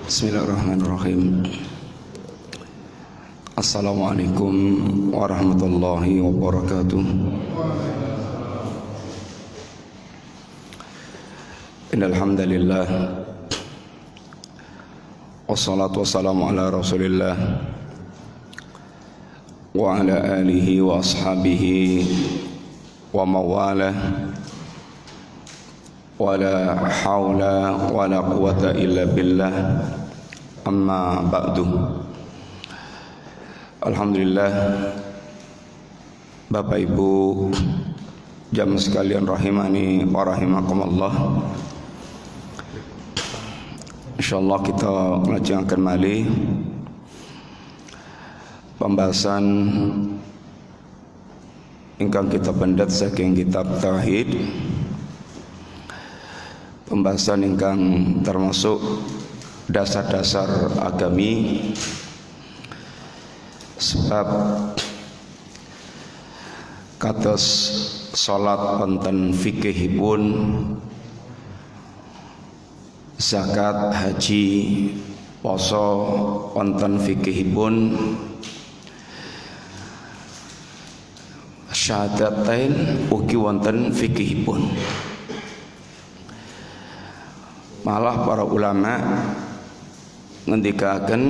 Bismillahirrahmanirrahim. Assalamualaikum warahmatullahi wabarakatuh. Innal hamdalillah wassalatu wassalamu ala Rasulillah wa ala alihi wa ashabihi wa mawalah. Wala haula wala quwata illa billah. Amma ba'du. Alhamdulillah, Bapak Ibu jamaah sekalian rahimani wa rahimakumullah. Insyaallah kita ngelajengaken malih pembahasan ingkang kita pendet saking kitab tauhid. Pembahasan ingkang termasuk dasar-dasar agami, sebab kados salat wonten fikihipun, zakat, haji, poso wonten fikihipun, syahadatain ugi wonten fikihipun. Malah para ulama ngendikaken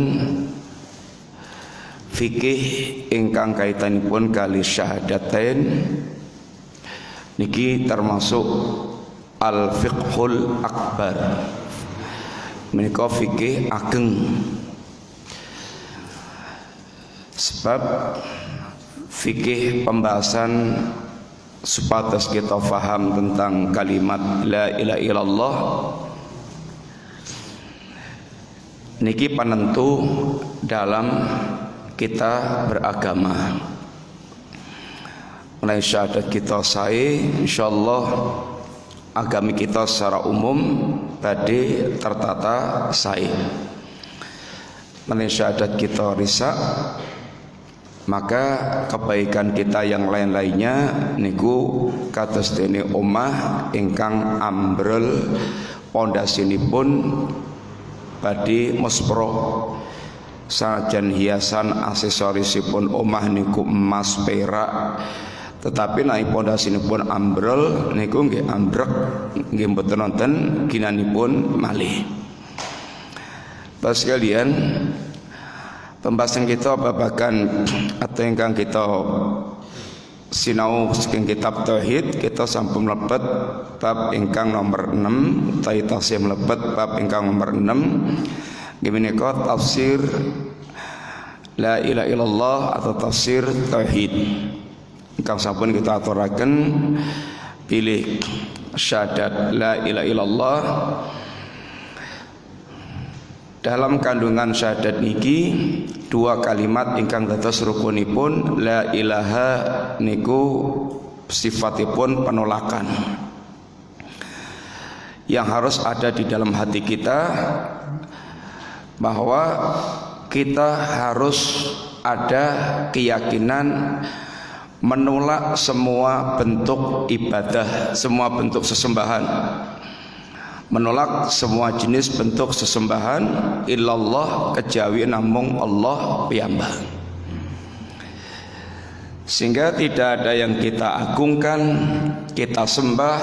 fikih ingkang kaitanipun kali syahadatain niki termasuk al-fiqhul akbar, menika fikih ageng. Sebab fikih pembahasan supados kita faham tentang kalimat la ilaha illallah niki penentu dalam kita beragama. Mulai syahadat kita sae, insyaallah agami kita secara umum tadi tertata sae. Mulai syahadat kita risak, maka kebaikan kita yang lain-lainnya niku kados dene omah ingkang ambrol pondasinipun badhe muspro, sajan hiasan aksesorisipun omah niku emas perak, tetapi naik pondasinipun ambrol niku nggih ambrek, nggih mboten wonten ginanipun malih. Bapak sekalian, pembahasan kita babagan atau ingkang kita sinau saking kitab tauhid, kita sampun mlebet bab ingkang nomor 6, utawi tasih mlebet bab ingkang nomor 6 menika tafsir la ilaha illallah atau tafsir tauhid ingkang sampun kita aturaken pilih syahadat la ilaha illallah. Dalam kandungan syahadat niki dua kalimat ingkang dados rukunipun la ilaha niku sifatipun penolakan yang harus ada di dalam hati kita, bahwa kita harus ada keyakinan menolak semua bentuk ibadah, semua bentuk sesembahan, menolak semua jenis bentuk sesembahan illallah kejawi namung Allah piyambak. Sehingga tidak ada yang kita agungkan, kita sembah,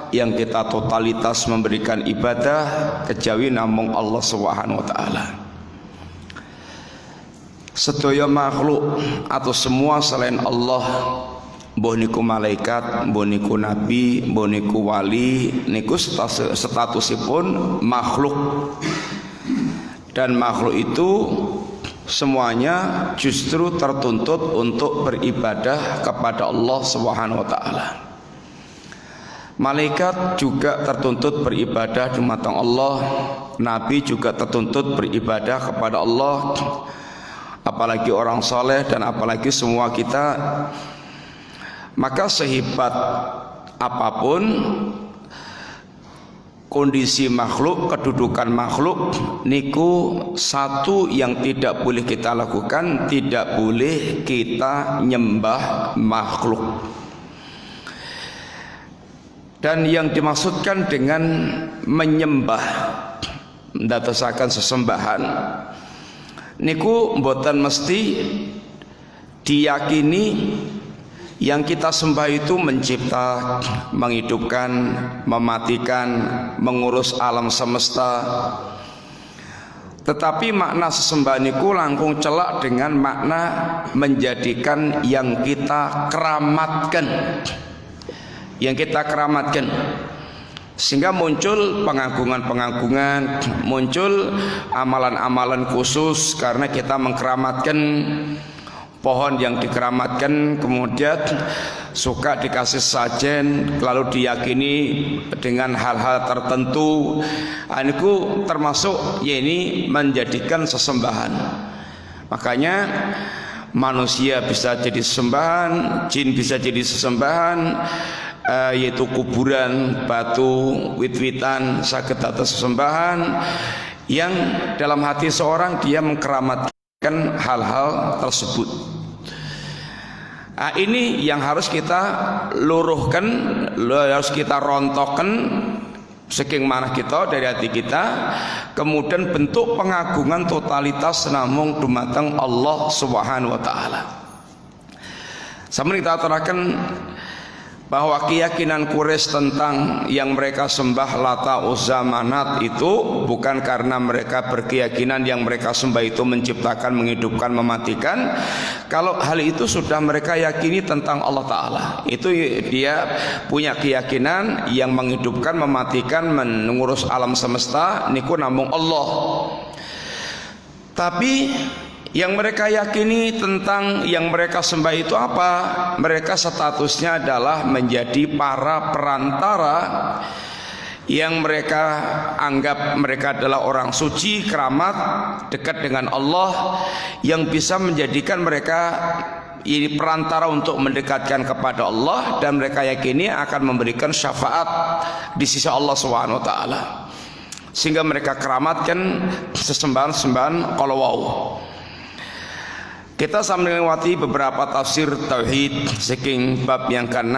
yang kita totalitas memberikan ibadah kejawi namung Allah Subhanahu wa taala. Sedaya makhluk atau semua selain Allah, mbuh niku malaikat, mbuh niku nabi, mbuh niku wali, niku statusipun makhluk. Dan makhluk itu semuanya justru tertuntut untuk beribadah kepada Allah Subhanahu wa taala. Malaikat juga tertuntut beribadah di matang Allah, nabi juga tertuntut beribadah kepada Allah, apalagi orang soleh dan apalagi semua kita. Maka sehebat apapun kondisi makhluk, kedudukan makhluk niku, satu yang tidak boleh kita lakukan, tidak boleh kita nyembah makhluk. Dan yang dimaksudkan dengan menyembah ndadosaken sesembahan niku mboten mesti diyakini yang kita sembah itu mencipta, menghidupkan, mematikan, mengurus alam semesta. Tetapi makna sesembahan niku langkung celak dengan makna menjadikan yang kita keramatkan. Yang kita keramatkan. Sehingga muncul pengagungan-pengagungan, muncul amalan-amalan khusus karena kita mengkeramatkan pohon yang dikeramatkan, kemudian suka dikasih sajen, lalu diyakini dengan hal-hal tertentu. Ini termasuk ya ini menjadikan sesembahan. Makanya manusia bisa jadi sesembahan, jin bisa jadi sesembahan, yaitu kuburan, batu, wit-witan saged dados sesembahan yang dalam hati seorang dia mengkeramatkan hal-hal tersebut. Nah, ini yang harus kita luruhkan, harus kita rontokkan saking manah kita dari hati kita. Kemudian bentuk pengagungan totalitas namung dumateng Allah Subhanahu wa taala. Sampeyan kita aturaken bahwa keyakinan Quraisy tentang yang mereka sembah Lata, Uzza, Manat itu bukan karena mereka berkeyakinan yang mereka sembah itu menciptakan, menghidupkan, mematikan. Kalau hal itu sudah mereka yakini tentang Allah Ta'ala, itu dia punya keyakinan yang menghidupkan, mematikan, mengurus alam semesta niku namung Allah. Tapi yang mereka yakini tentang yang mereka sembah itu apa? Mereka statusnya adalah menjadi para perantara yang mereka anggap mereka adalah orang suci, keramat, dekat dengan Allah, yang bisa menjadikan mereka ini perantara untuk mendekatkan kepada Allah, dan mereka yakini akan memberikan syafaat di sisi Allah Subhanahu wa taala. Sehingga mereka keramatkan sesembahan-sembahan kalau wow. Kita sambil melewati beberapa tafsir tauhid saking bab yang ke-6.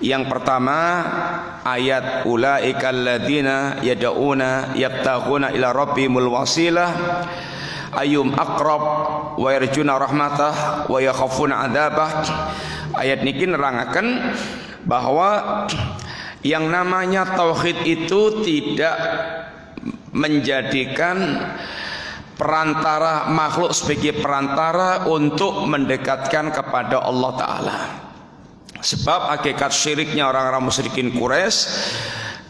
Yang pertama ayat ulaikal ladzina yad'una yabtaghuna ila rabbihimul wasilah ayyum aqrab wa yarjuna rahmatah wa yakhafuna adzabah. Ayat niki nerangaken bahwa yang namanya tauhid itu tidak menjadikan perantara makhluk sebagai perantara untuk mendekatkan kepada Allah Ta'ala. Sebab hakikat syiriknya orang-orang musyrikin Quraisy,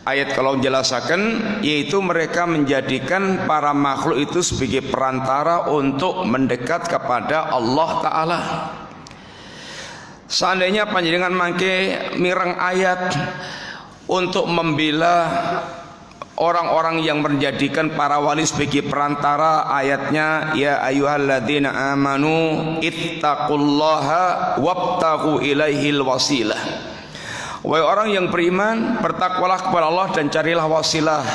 ayat kalau menjelaskan, yaitu mereka menjadikan para makhluk itu sebagai perantara untuk mendekat kepada Allah Ta'ala. Seandainya panjenengan mangke mireng ayat untuk membela orang-orang yang menjadikan para wali sebagai perantara, ayatnya ya ayyuhalladzina amanu ittaqullaha wabtaghu ilaihil wasilah. Wahai orang yang beriman, bertakwalah kepada Allah dan carilah wasilah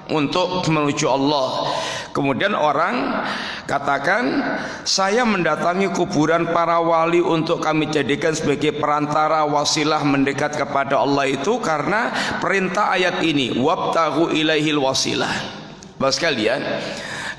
untuk menuju Allah. Kemudian orang katakan, saya mendatangi kuburan para wali untuk kami jadikan sebagai perantara wasilah mendekat kepada Allah itu karena perintah ayat ini, wabtaghu ilaihil wasilah. Bapak sekalian,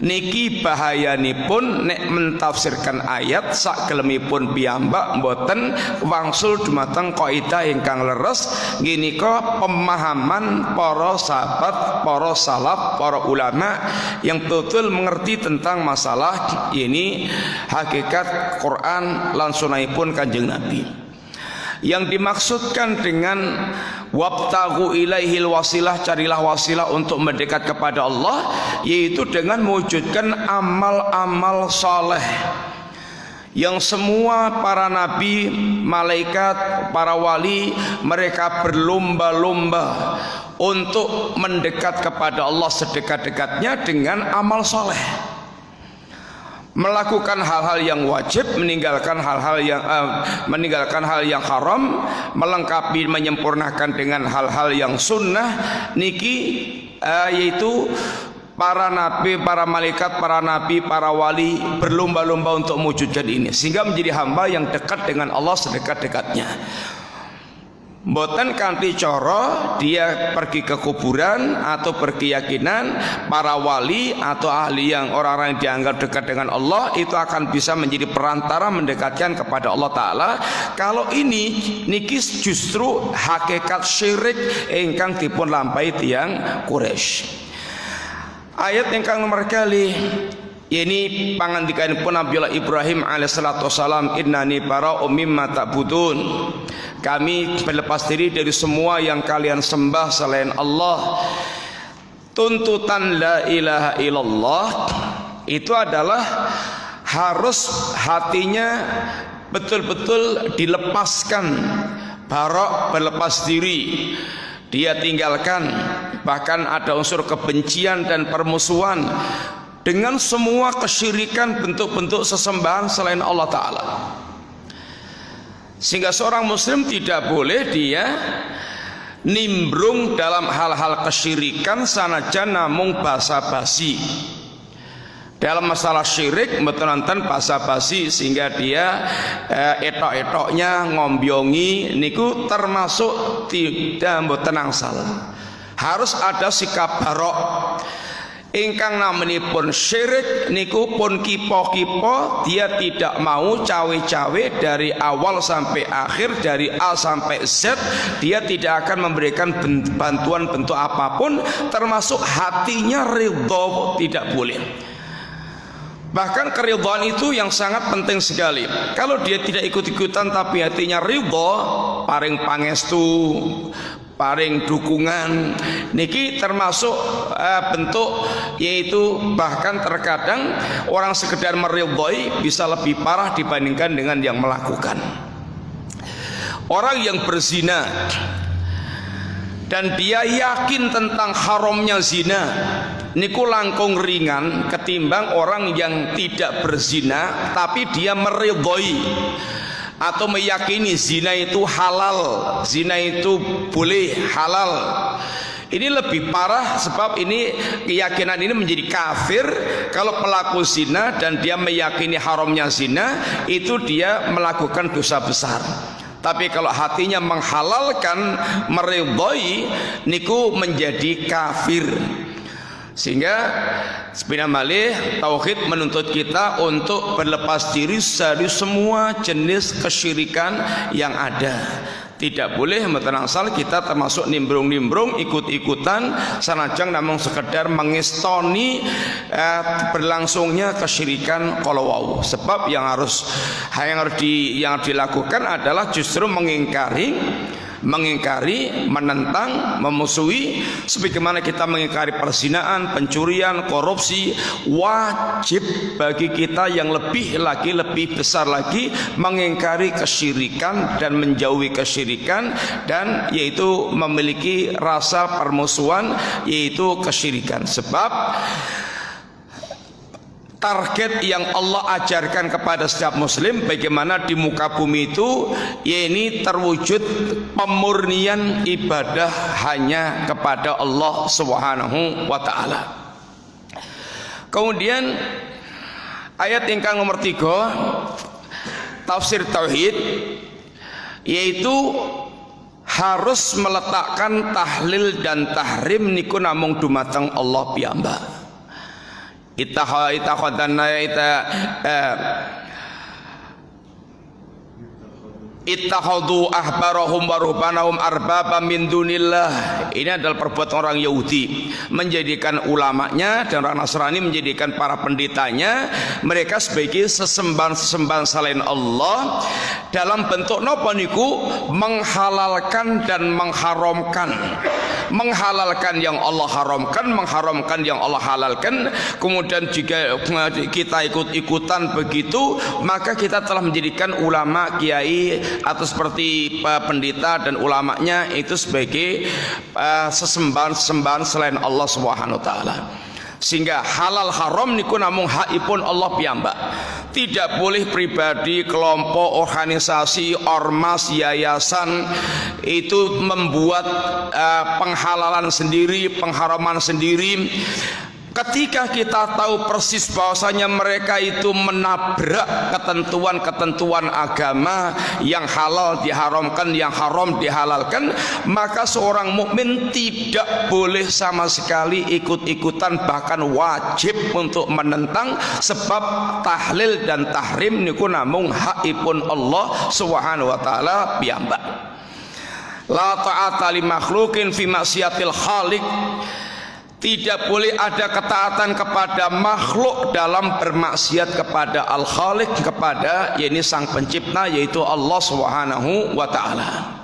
niki bahayanipun nek mentafsirkan ayat sak gelemipun piyambak mboten wangsul dumateng kaidah ingkang leres ginika pemahaman para sahabat, para salaf, para ulama yang betul mengerti tentang masalah ini hakikat Quran lan sunahipun Kanjeng Nabi. Yang dimaksudkan dengan wabtaghu ilaihil wasilah, carilah wasilah untuk mendekat kepada Allah, yaitu dengan mewujudkan amal-amal soleh yang semua para nabi, malaikat, para wali mereka berlomba-lomba untuk mendekat kepada Allah sedekat-dekatnya dengan amal soleh. Melakukan hal-hal yang wajib, meninggalkan hal hal yang haram, melengkapi, menyempurnakan dengan hal-hal yang sunnah niki yaitu para nabi, para malaikat, para nabi, para wali berlomba-lomba untuk mewujudkan ini sehingga menjadi hamba yang dekat dengan Allah sedekat-dekatnya. Mboten kanthi cara dia pergi ke kuburan atau berkeyakinan para wali atau ahli yang orang-orang yang dianggap dekat dengan Allah itu akan bisa menjadi perantara mendekatkan kepada Allah Ta'ala. Kalau ini niki justru hakikat syirik ingkang dipun lampahi tiyang Quraisy. Ayat ingkang nomor kali ini pangandikanipun Nabiullah Ibrahim alaihissalatu wassalam, innani bara'um mimma ta'budun. Kami berlepas diri dari semua yang kalian sembah selain Allah. Tuntutan la ilaha illallah itu adalah harus hatinya betul-betul dilepaskan, barok berlepas diri, dia tinggalkan. Bahkan ada unsur kebencian dan permusuhan dengan semua kesyirikan, bentuk-bentuk sesembahan selain Allah Ta'ala. Sehingga seorang muslim tidak boleh dia nimbrung dalam hal-hal kesyirikan sanajan namung basa-basi. Dalam masalah syirik mboten basa-basi sehingga dia etok-etoknya ngombyongi niku termasuk tidak mboten angsal. Harus ada sikap barok. Ingkang namanipun syirik niku pun kipo-kipo, dia tidak mau cawe-cawe dari awal sampai akhir, dari A sampai Z, dia tidak akan memberikan bantuan bentuk apapun, termasuk hatinya ridho tidak boleh. Bahkan keridhaan itu yang sangat penting sekali. Kalau dia tidak ikut-ikutan tapi hatinya ridho, paring pangestu, paring dukungan, niki termasuk bentuk, yaitu bahkan terkadang orang sekedar meridhoi bisa lebih parah dibandingkan dengan yang melakukan. Orang yang berzina dan dia yakin tentang haramnya zina niku langkung ringan ketimbang orang yang tidak berzina tapi dia meridhoi atau meyakini zina itu halal, zina itu boleh, halal. Ini lebih parah sebab ini keyakinan ini menjadi kafir. Kalau pelaku zina dan dia meyakini haramnya zina, itu dia melakukan dosa besar. Tapi kalau hatinya menghalalkan, meridhoi, niku menjadi kafir. Sehingga sebenarnya malih tauhid menuntut kita untuk berlepas diri dari semua jenis kesyirikan yang ada. Tidak boleh mboten kita termasuk nimbrung-nimbrung, ikut-ikutan sanajang namung sekedar mengistoni berlangsungnya kesyirikan kalau wau. Sebab yang harus dilakukan adalah justru mengingkari, menentang, memusuhi. Sebagaimana kita mengingkari perzinaan, pencurian, korupsi, wajib bagi kita yang lebih besar lagi mengingkari kesyirikan dan menjauhi kesyirikan, dan yaitu memiliki rasa permusuhan yaitu kesyirikan. Sebab target yang Allah ajarkan kepada setiap muslim bagaimana di muka bumi itu, yakni terwujud pemurnian ibadah hanya kepada Allah Subhanahu wa taala. Kemudian ayat ingkang nomor 3 tafsir tauhid, yaitu harus meletakkan tahlil dan tahrim niku namung dumateng Allah piyambak. Ittakhadhu ahbarahum wa ruhbanahum arbaba min dunillah. Ini adalah perbuatan orang Yahudi, menjadikan ulamanya, dan orang Nasrani menjadikan para pendetanya mereka sebagai sesembahan selain Allah, dalam bentuk napa niku menghalalkan dan mengharamkan. Menghalalkan yang Allah haramkan, mengharamkan yang Allah halalkan. Kemudian jika kita ikut-ikutan begitu, maka kita telah menjadikan ulama, kiai atau seperti pendeta dan ulamanya itu sebagai sesembahan selain Allah Subhanahu wa taala. Sehingga halal haram niku namung hakipun Allah piyambak. Tidak boleh pribadi, kelompok, organisasi, ormas, yayasan itu membuat penghalalan sendiri, pengharaman sendiri. Ketika kita tahu persis bahwasanya mereka itu menabrak ketentuan-ketentuan agama, yang halal diharamkan, yang haram dihalalkan, maka seorang mukmin tidak boleh sama sekali ikut-ikutan, bahkan wajib untuk menentang, sebab tahlil dan tahrim niku namung hakipun Allah Subhanahu wa taala piyambak. La ta'ata li makhluqin fi maksiatil khaliq. Tidak boleh ada ketaatan kepada makhluk dalam bermaksiat kepada Al-Khaliq, kepada yakni Sang Pencipta, yaitu Allah Subhanahu wa taala.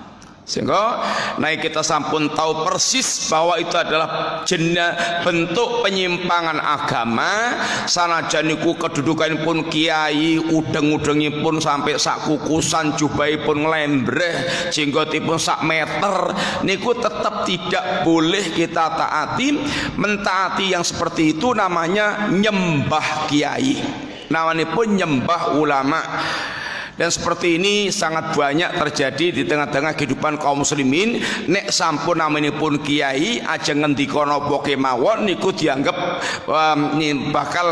Sehingga naik kita sampun tahu persis bahwa itu adalah bentuk penyimpangan agama. Sanajan niku kedudukanipun kiai, udeng-udengipun sampai sak kukusan, jubahipun nglembreh, jenggotipun sak meter, niku tetap tidak boleh kita taati. Mentaati yang seperti itu namanya nyembah kiai, namanya pun nyembah ulama. Dan seperti ini sangat banyak terjadi di tengah-tengah kehidupan kaum muslimin. Nek sampun namanipun kiai aja ngendika napa kemawon niku dianggap bakal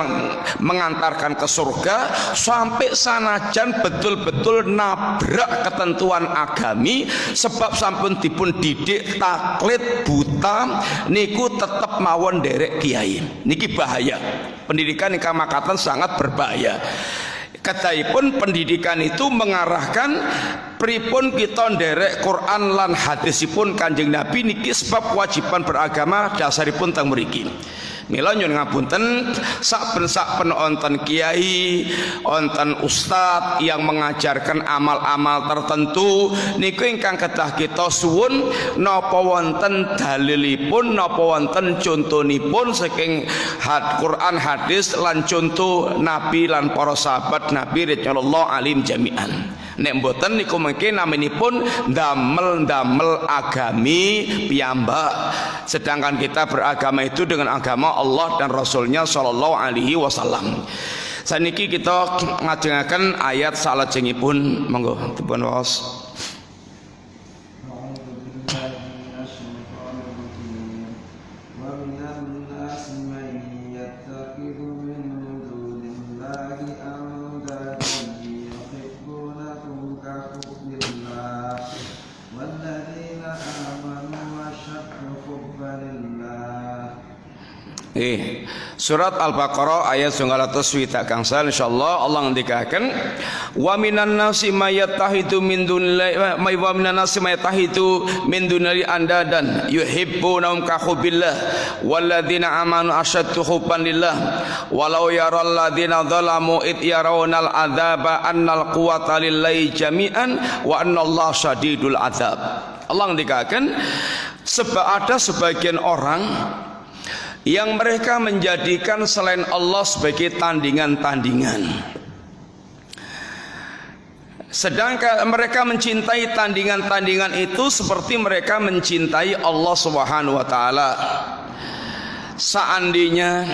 mengantarkan ke surga, sampai sanajan betul-betul nabrak ketentuan agami, sebab sampun dipun didik taklid buta niku tetap mawon derek kiai. Niki bahaya. Pendidikan ingkang makaten sangat berbahaya. Kataipun pendidikan itu mengarahkan pripun kita nderek Quran lan hadisipun Kanjeng Nabi niki, sebab kewajiban beragama dasaripun teng mriki. Mila nyuwun ngapunten, saben-saben wonten kiai, wonten ustad yang mengajarkan amal-amal tertentu niku ingkang kedah kita suwun napa wonten dalilipun, napa wonten contonipun saking Quran hadis lan contoh Nabi lan para sahabat Nabi radhiyallahu alim jami'an. Nek mboten niku mungkin naminipun damel-damel agami piyambak. Sedangkan kita beragama itu dengan agama Allah dan Rasulnya sallallahu alaihi wasallam. Saniki kita ngajengaken ayat salajengipun, monggo dipun waos. Surat Al-Baqarah ayat 160 gangsal, insyaallah Allah ngendikaken wa minan nasi mayattahidu min dunillahi wa minan nasi mayattahidu min dunillahi andadan yuhibbunahum ka hubbillah walladzina amanu asyaddu hubban lillah walau yaral ladzina zalamu id yarawnal adzaba annal quwwata lillahi jami'an wa annallaha syadidul adzab. Allah ngendikaken ada sebagian orang yang mereka menjadikan selain Allah sebagai tandingan-tandingan. Sedangkan mereka mencintai tandingan-tandingan itu seperti mereka mencintai Allah Subhanahu wa taala. Seandainya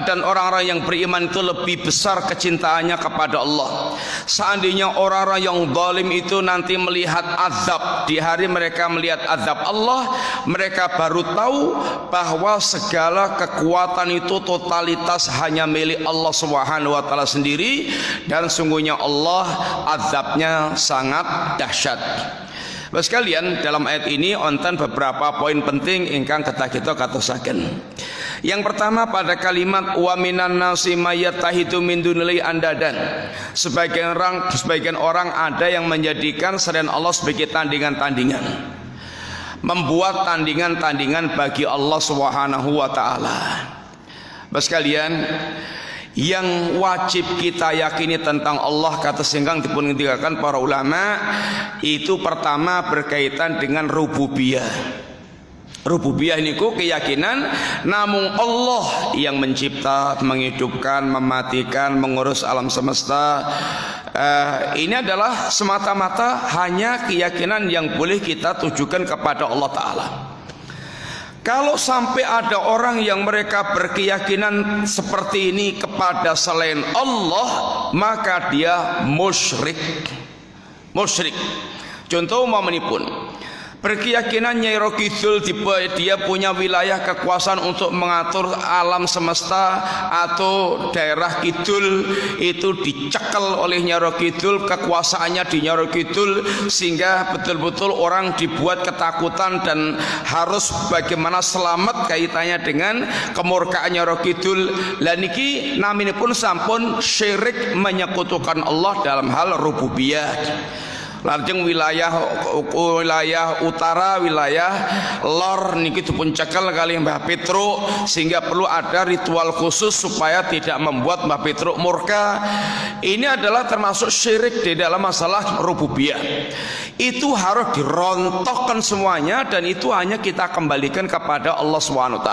dan orang-orang yang beriman itu lebih besar kecintaannya kepada Allah. Seandainya orang-orang yang zalim itu nanti melihat azab, di hari mereka melihat azab Allah, mereka baru tahu bahwa segala kekuatan itu totalitas hanya milik Allah Subhanahu wa taala sendiri, dan sungguhnya Allah azabnya sangat dahsyat. Bapak sekalian, dalam ayat ini wonten beberapa poin penting ingkang kedah kita katosaken. Yang pertama pada kalimat wa minan nasi mayattahidu min dunillahi andadan. Sebagian orang ada yang menjadikan selain Allah sebagai tandingan-tandingan. Membuat tandingan-tandingan bagi Allah Subhanahu wa taala. Bapak sekalian, yang wajib kita yakini tentang Allah kata singgang dipun ngendikaken para ulama itu pertama berkaitan dengan rububiyah. Rububiyah niku keyakinan namung Allah yang mencipta, menghidupkan, mematikan, mengurus alam semesta. Ini adalah semata-mata hanya keyakinan yang boleh kita tujukan kepada Allah Ta'ala. Kalau sampai ada orang yang mereka berkeyakinan seperti ini kepada selain Allah, maka dia musyrik. Musyrik. Contoh umpamanya pun berkeyakinan Nyai Ro Kidul dia punya wilayah kekuasaan untuk mengatur alam semesta, atau daerah kidul itu dicekel oleh Nyai Ro Kidul, kekuasaannya di Nyai Ro Kidul, sehingga betul-betul orang dibuat ketakutan dan harus bagaimana selamat kaitannya dengan kemurkaan Nyai Ro Kidul. Lan niki naminipun sampun syirik menyekutukan Allah dalam hal rububiyah. Lajeng wilayah utara, wilayah lor niki dipun cekel kali Mbah Petruk, sehingga perlu ada ritual khusus supaya tidak membuat Mbah Petruk murka. Ini adalah termasuk syirik di dalam masalah rububiyah. Itu harus dirontokkan semuanya, dan itu hanya kita kembalikan kepada Allah SWT.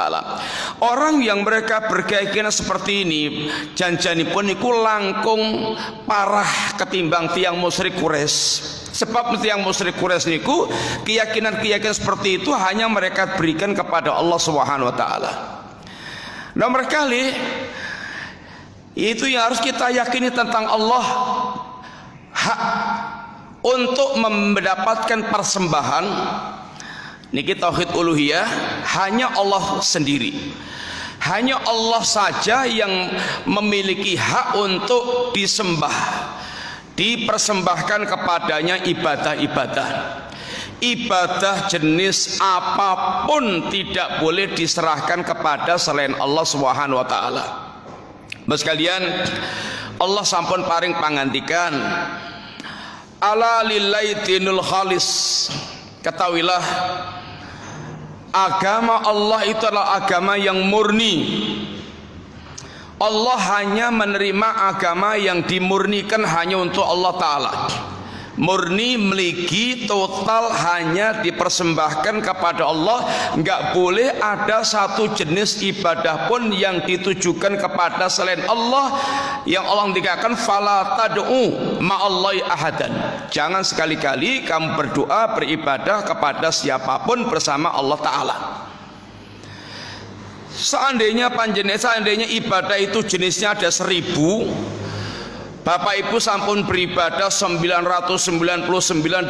Orang yang mereka berkeyakinan seperti ini, janjanipun iku langkung parah ketimbang tiang musyrik Quraisy. Sebab tiang musyrik Quraisy niku keyakinan-keyakinan seperti itu hanya mereka berikan kepada Allah SWT. Nomor kali itu yang harus kita yakini tentang Allah, hak untuk mendapatkan persembahan niki tauhid uluhiyah hanya Allah sendiri. Hanya Allah saja yang memiliki hak untuk disembah, dipersembahkan kepadanya ibadah-ibadah. Ibadah jenis apapun tidak boleh diserahkan kepada selain Allah Subhanahu wa taala. Mas kalian, Allah sampun paring pangandikan, ala lillahi dinul khalis. Ketahuilah, agama Allah itu adalah agama yang murni. Allah hanya menerima agama yang dimurnikan hanya untuk Allah Ta'ala. Murni, meligi, total, hanya dipersembahkan kepada Allah. Enggak boleh ada satu jenis ibadah pun yang ditujukan kepada selain Allah. Yang Allah dikatakan fala tad'u ma'allahi ahadan. Jangan sekali-kali kamu berdoa, beribadah kepada siapapun bersama Allah Ta'ala. Seandainya ibadah itu jenisnya ada 1000, Bapak Ibu sampun beribadah 999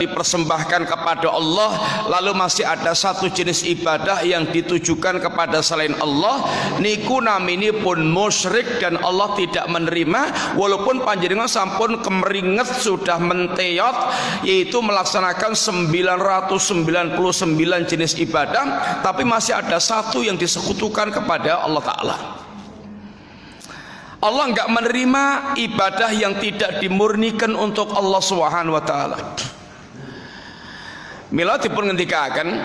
dipersembahkan kepada Allah, lalu masih ada satu jenis ibadah yang ditujukan kepada selain Allah, niku namini pun musyrik dan Allah tidak menerima. Walaupun panjenengan sampun kemeringet sudah menteyot, yaitu melaksanakan 999 jenis ibadah, tapi masih ada satu yang disekutukan kepada Allah Ta'ala. Allah enggak menerima ibadah yang tidak dimurnikan untuk Allah Subhanahu wa taala. Mila dipun ngendikaken,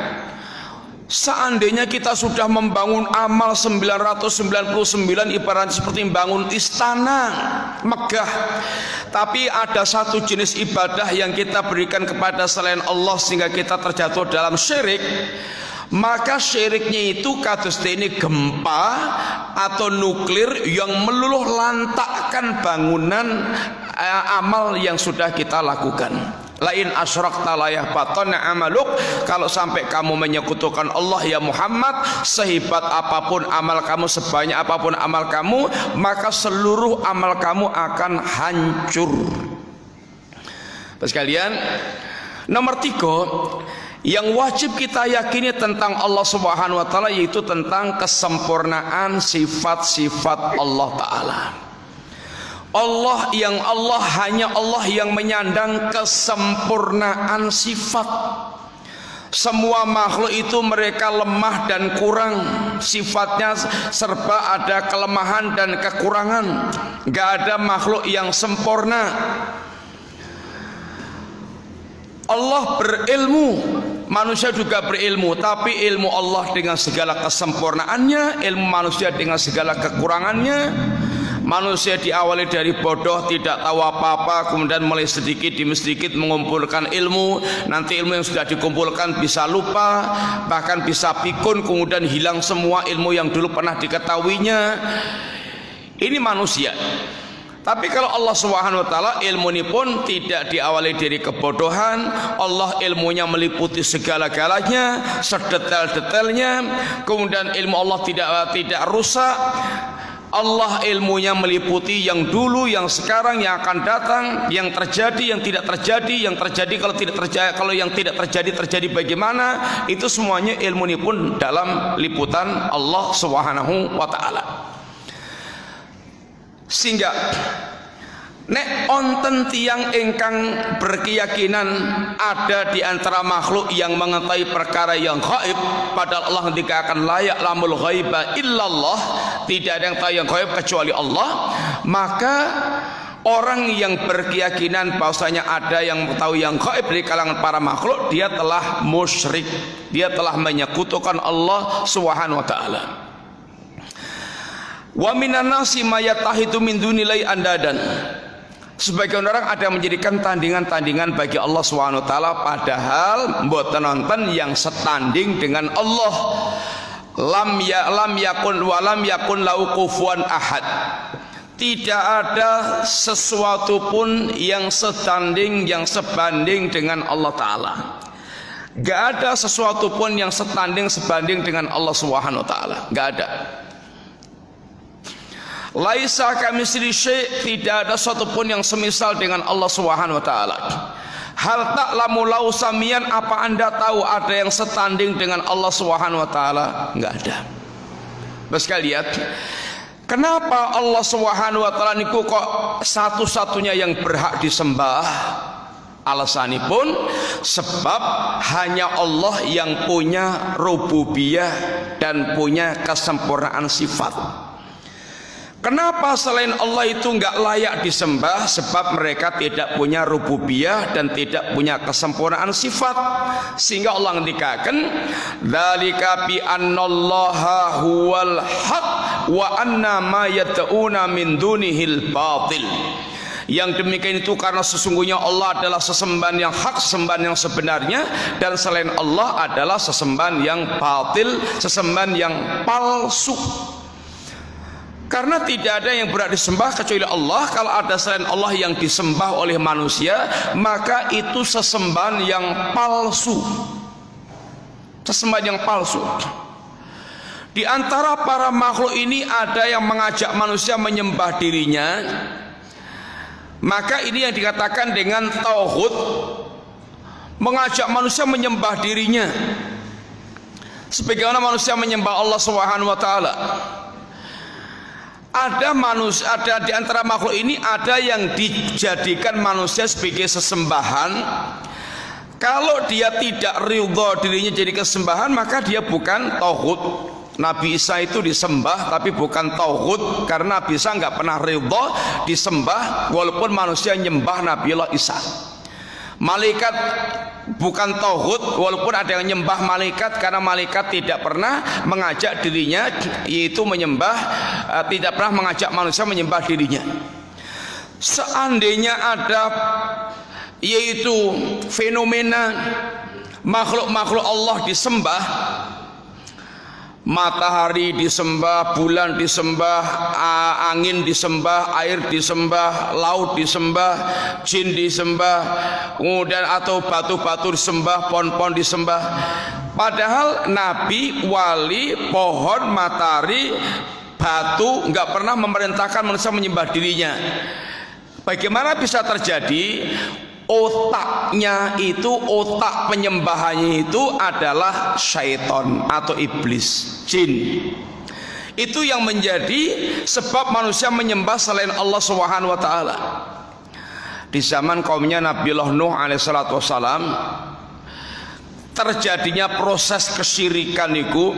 seandainya kita sudah membangun amal 999 ibarat seperti membangun istana megah, tapi ada satu jenis ibadah yang kita berikan kepada selain Allah sehingga kita terjatuh dalam syirik, maka syiriknya itu kados dene gempa atau nuklir yang meluluh lantakkan bangunan amal yang sudah kita lakukan. Lain asyrakta la yahbatanna amaluk, kalau sampai kamu menyekutukan Allah ya Muhammad, sehebat apapun amal kamu, sebanyak apapun amal kamu, maka seluruh amal kamu akan hancur. Terus kalian, nomor 3 yang wajib kita yakini tentang Allah Subhanahu wa taala, yaitu tentang kesempurnaan sifat-sifat Allah Ta'ala. Hanya Allah yang menyandang kesempurnaan sifat. Semua makhluk itu mereka lemah dan kurang, sifatnya serba ada kelemahan dan kekurangan. Gak ada makhluk yang sempurna. Allah berilmu, manusia juga berilmu, tapi ilmu Allah dengan segala kesempurnaannya, ilmu manusia dengan segala kekurangannya. Manusia diawali dari bodoh, tidak tahu apa-apa, kemudian mulai sedikit demi sedikit mengumpulkan ilmu. Nanti ilmu yang sudah dikumpulkan bisa lupa, bahkan bisa pikun, kemudian hilang semua ilmu yang dulu pernah diketahuinya. Ini manusia. Tapi kalau Allah Subhanahu wa taala, ilmu ini pun tidak diawali dari kebodohan. Allah ilmunya meliputi segala-galanya, sedetail-detailnya. Kemudian ilmu Allah tidak rusak. Allah ilmunya meliputi yang dulu, yang sekarang, yang akan datang, yang terjadi, yang tidak terjadi, yang terjadi kalau tidak terjadi, kalau yang tidak terjadi terjadi bagaimana, itu semuanya ilmu ini pun dalam liputan Allah Subhanahu wa taala. Sehingga nek onten tiang ingkang berkeyakinan ada di antara makhluk yang mengetahui perkara yang gaib, padahal Allah dikatakan layak lamul ghaiba illallah, tidak ada yang tahu yang gaib kecuali Allah, maka orang yang berkeyakinan bahwasanya ada yang tahu yang gaib di kalangan para makhluk, dia telah musyrik, dia telah menyekutukan Allah Subhanahu wa taala. Wa minan nasi mayatahidu min dunillahi andadan. Sebagian orang ada yang menjadikan tandingan-tandingan bagi Allah Subhanahu wa taala, padahal mboten nonton yang setanding dengan Allah. Lam yakun lahu kufuwan ahad. Tidak ada sesuatu pun yang setanding, yang sebanding dengan Allah taala. Gak ada sesuatu pun yang setanding sebanding dengan Allah Subhanahu wa taala. Gak ada. Laisa kamitslihi syai', tidak ada satu pun yang semisal dengan Allah Subhanahu wa taala. Hal ta'lamu lahu samian, apa Anda tahu ada yang setanding dengan Allah Subhanahu wa taala? Enggak ada. Bos kalian, kenapa Allah Subhanahu wa taala niku kok satu-satunya yang berhak disembah? Alasanipun sebab hanya Allah yang punya rububiyah dan punya kesempurnaan sifat. Kenapa selain Allah itu enggak layak disembah? Sebab mereka tidak punya rububiyah dan tidak punya kesempurnaan sifat. Sehingga Allah ngendikaken dzalika bi annallaha huwal haq wa anna ma yad'una min dunihil batil. Yang demikian itu karena sesungguhnya Allah adalah sesembahan yang hak, sesembahan yang sebenarnya, dan selain Allah adalah sesembahan yang batil, sesembahan yang palsu. Karena tidak ada yang berhak disembah kecuali Allah. Kalau ada selain Allah yang disembah oleh manusia, maka itu sesembahan yang palsu. Sesembahan yang palsu. Di antara para makhluk ini ada yang mengajak manusia menyembah dirinya. Maka ini yang dikatakan dengan tauhid, mengajak manusia menyembah dirinya. Sebagaimana manusia menyembah Allah Subhanahu wa taala. Ada manusia, ada di antara makhluk ini ada yang dijadikan manusia sebagai sesembahan. Kalau dia tidak ridha dirinya jadi kesembahan, maka dia bukan tauhid. Nabi Isa itu disembah tapi bukan tauhid, karena Nabi Isa nggak pernah ridha disembah walaupun manusia nyembah Nabiullah Isa. Malaikat bukan tauhid walaupun ada yang nyembah malaikat, karena malaikat tidak pernah mengajak dirinya yaitu menyembah, tidak pernah mengajak manusia menyembah dirinya. Seandainya ada yaitu fenomena makhluk-makhluk Allah disembah, matahari disembah, bulan disembah, angin disembah, air disembah, laut disembah, jin disembah, kemudian atau batu-batu disembah, pohon-pohon disembah. Padahal nabi, wali, pohon, matahari, batu nggak pernah memerintahkan manusia menyembah dirinya. Bagaimana bisa terjadi? Otaknya itu, otak penyembahannya itu adalah syaitan atau iblis, jin. Itu yang menjadi sebab manusia menyembah selain Allah Subhanahu wa taala. Di zaman kaumnya Nabiullah Nuh alaihissalatu wassalam, terjadinya proses kesyirikan itu,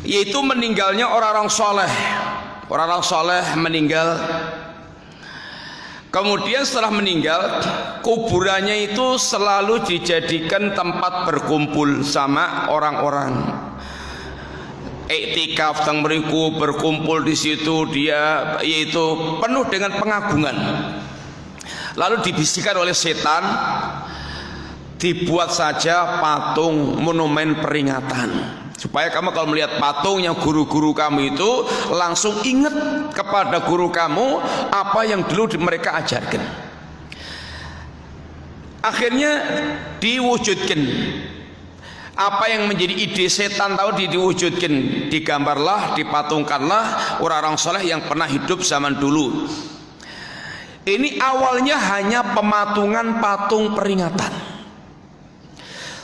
yaitu meninggalnya orang-orang soleh. Orang-orang soleh meninggal. Kemudian setelah meninggal, kuburannya itu selalu dijadikan tempat berkumpul sama orang-orang. Iktikaf teng mriku, berkumpul di situ, dia yaitu penuh dengan pengagungan. Lalu dibisikkan oleh setan, dibuat saja patung monumen peringatan. Supaya kamu kalau melihat patungnya guru-guru kamu itu langsung ingat kepada guru kamu apa yang dulu mereka ajarkan. Akhirnya diwujudkan. Apa yang menjadi ide setan tahu diwujudkan, digambarlah, dipatungkanlah orang-orang soleh yang pernah hidup zaman dulu. Ini awalnya hanya pematungan patung peringatan.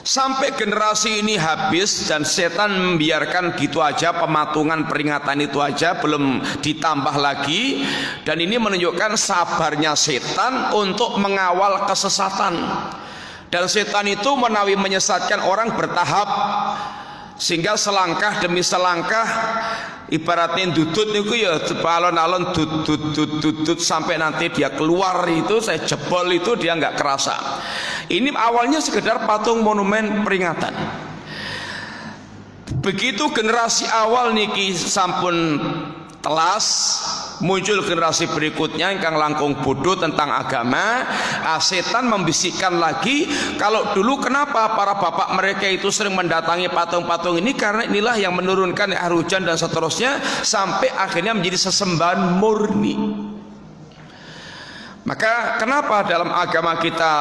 Sampai generasi ini habis dan setan membiarkan gitu aja, pematungan peringatan itu aja, belum ditambah lagi. Dan ini menunjukkan sabarnya setan untuk mengawal kesesatan. Dan setan itu menawi menyesatkan orang bertahap, sehingga selangkah demi selangkah, ibaratnya dudut itu ya alon-alon dudut sampai nanti dia keluar itu, saya jebol itu dia nggak kerasa. Ini awalnya sekedar patung monumen peringatan. Begitu generasi awal niki sampun telas, muncul generasi berikutnya yang langkung bodoh tentang agama. Setan membisikkan lagi, kalau dulu kenapa para bapak mereka itu sering mendatangi patung-patung ini, karena inilah yang menurunkan air hujan dan seterusnya, sampai akhirnya menjadi sesembahan murni. Maka kenapa dalam agama kita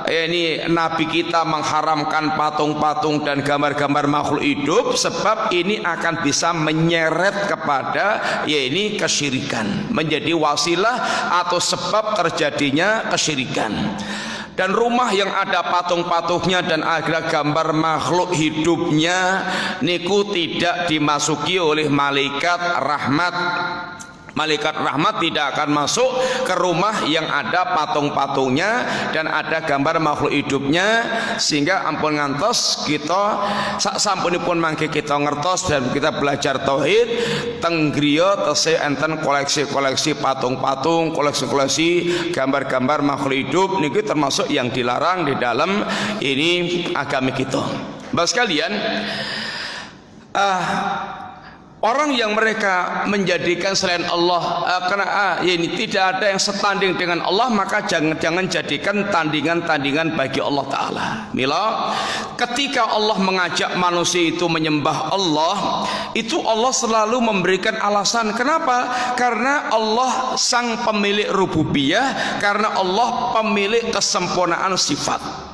ini Nabi kita mengharamkan patung-patung dan gambar-gambar makhluk hidup? Sebab ini akan bisa menyeret kepada ini kesyirikan, menjadi wasilah atau sebab terjadinya kesyirikan. Dan rumah yang ada patung-patungnya dan ada gambar makhluk hidupnya niku tidak dimasuki oleh malaikat rahmat. Malaikat rahmat tidak akan masuk ke rumah yang ada patung-patungnya dan ada gambar makhluk hidupnya, sehingga ampun ngantos kita sak sampunipun mangke kita ngertos dan kita belajar tauhid teng griya tesih enten koleksi-koleksi patung-patung, koleksi-koleksi gambar-gambar makhluk hidup niki termasuk yang dilarang di dalam ini agama kita. Bapak sekalian, orang yang mereka menjadikan selain Allah ini tidak ada yang setanding dengan Allah, maka jangan jadikan tandingan-tandingan bagi Allah Ta'ala. Mila, ketika Allah mengajak manusia itu menyembah Allah, itu Allah selalu memberikan alasan. Kenapa? Karena Allah sang pemilik rububiyah, karena Allah pemilik kesempurnaan sifat.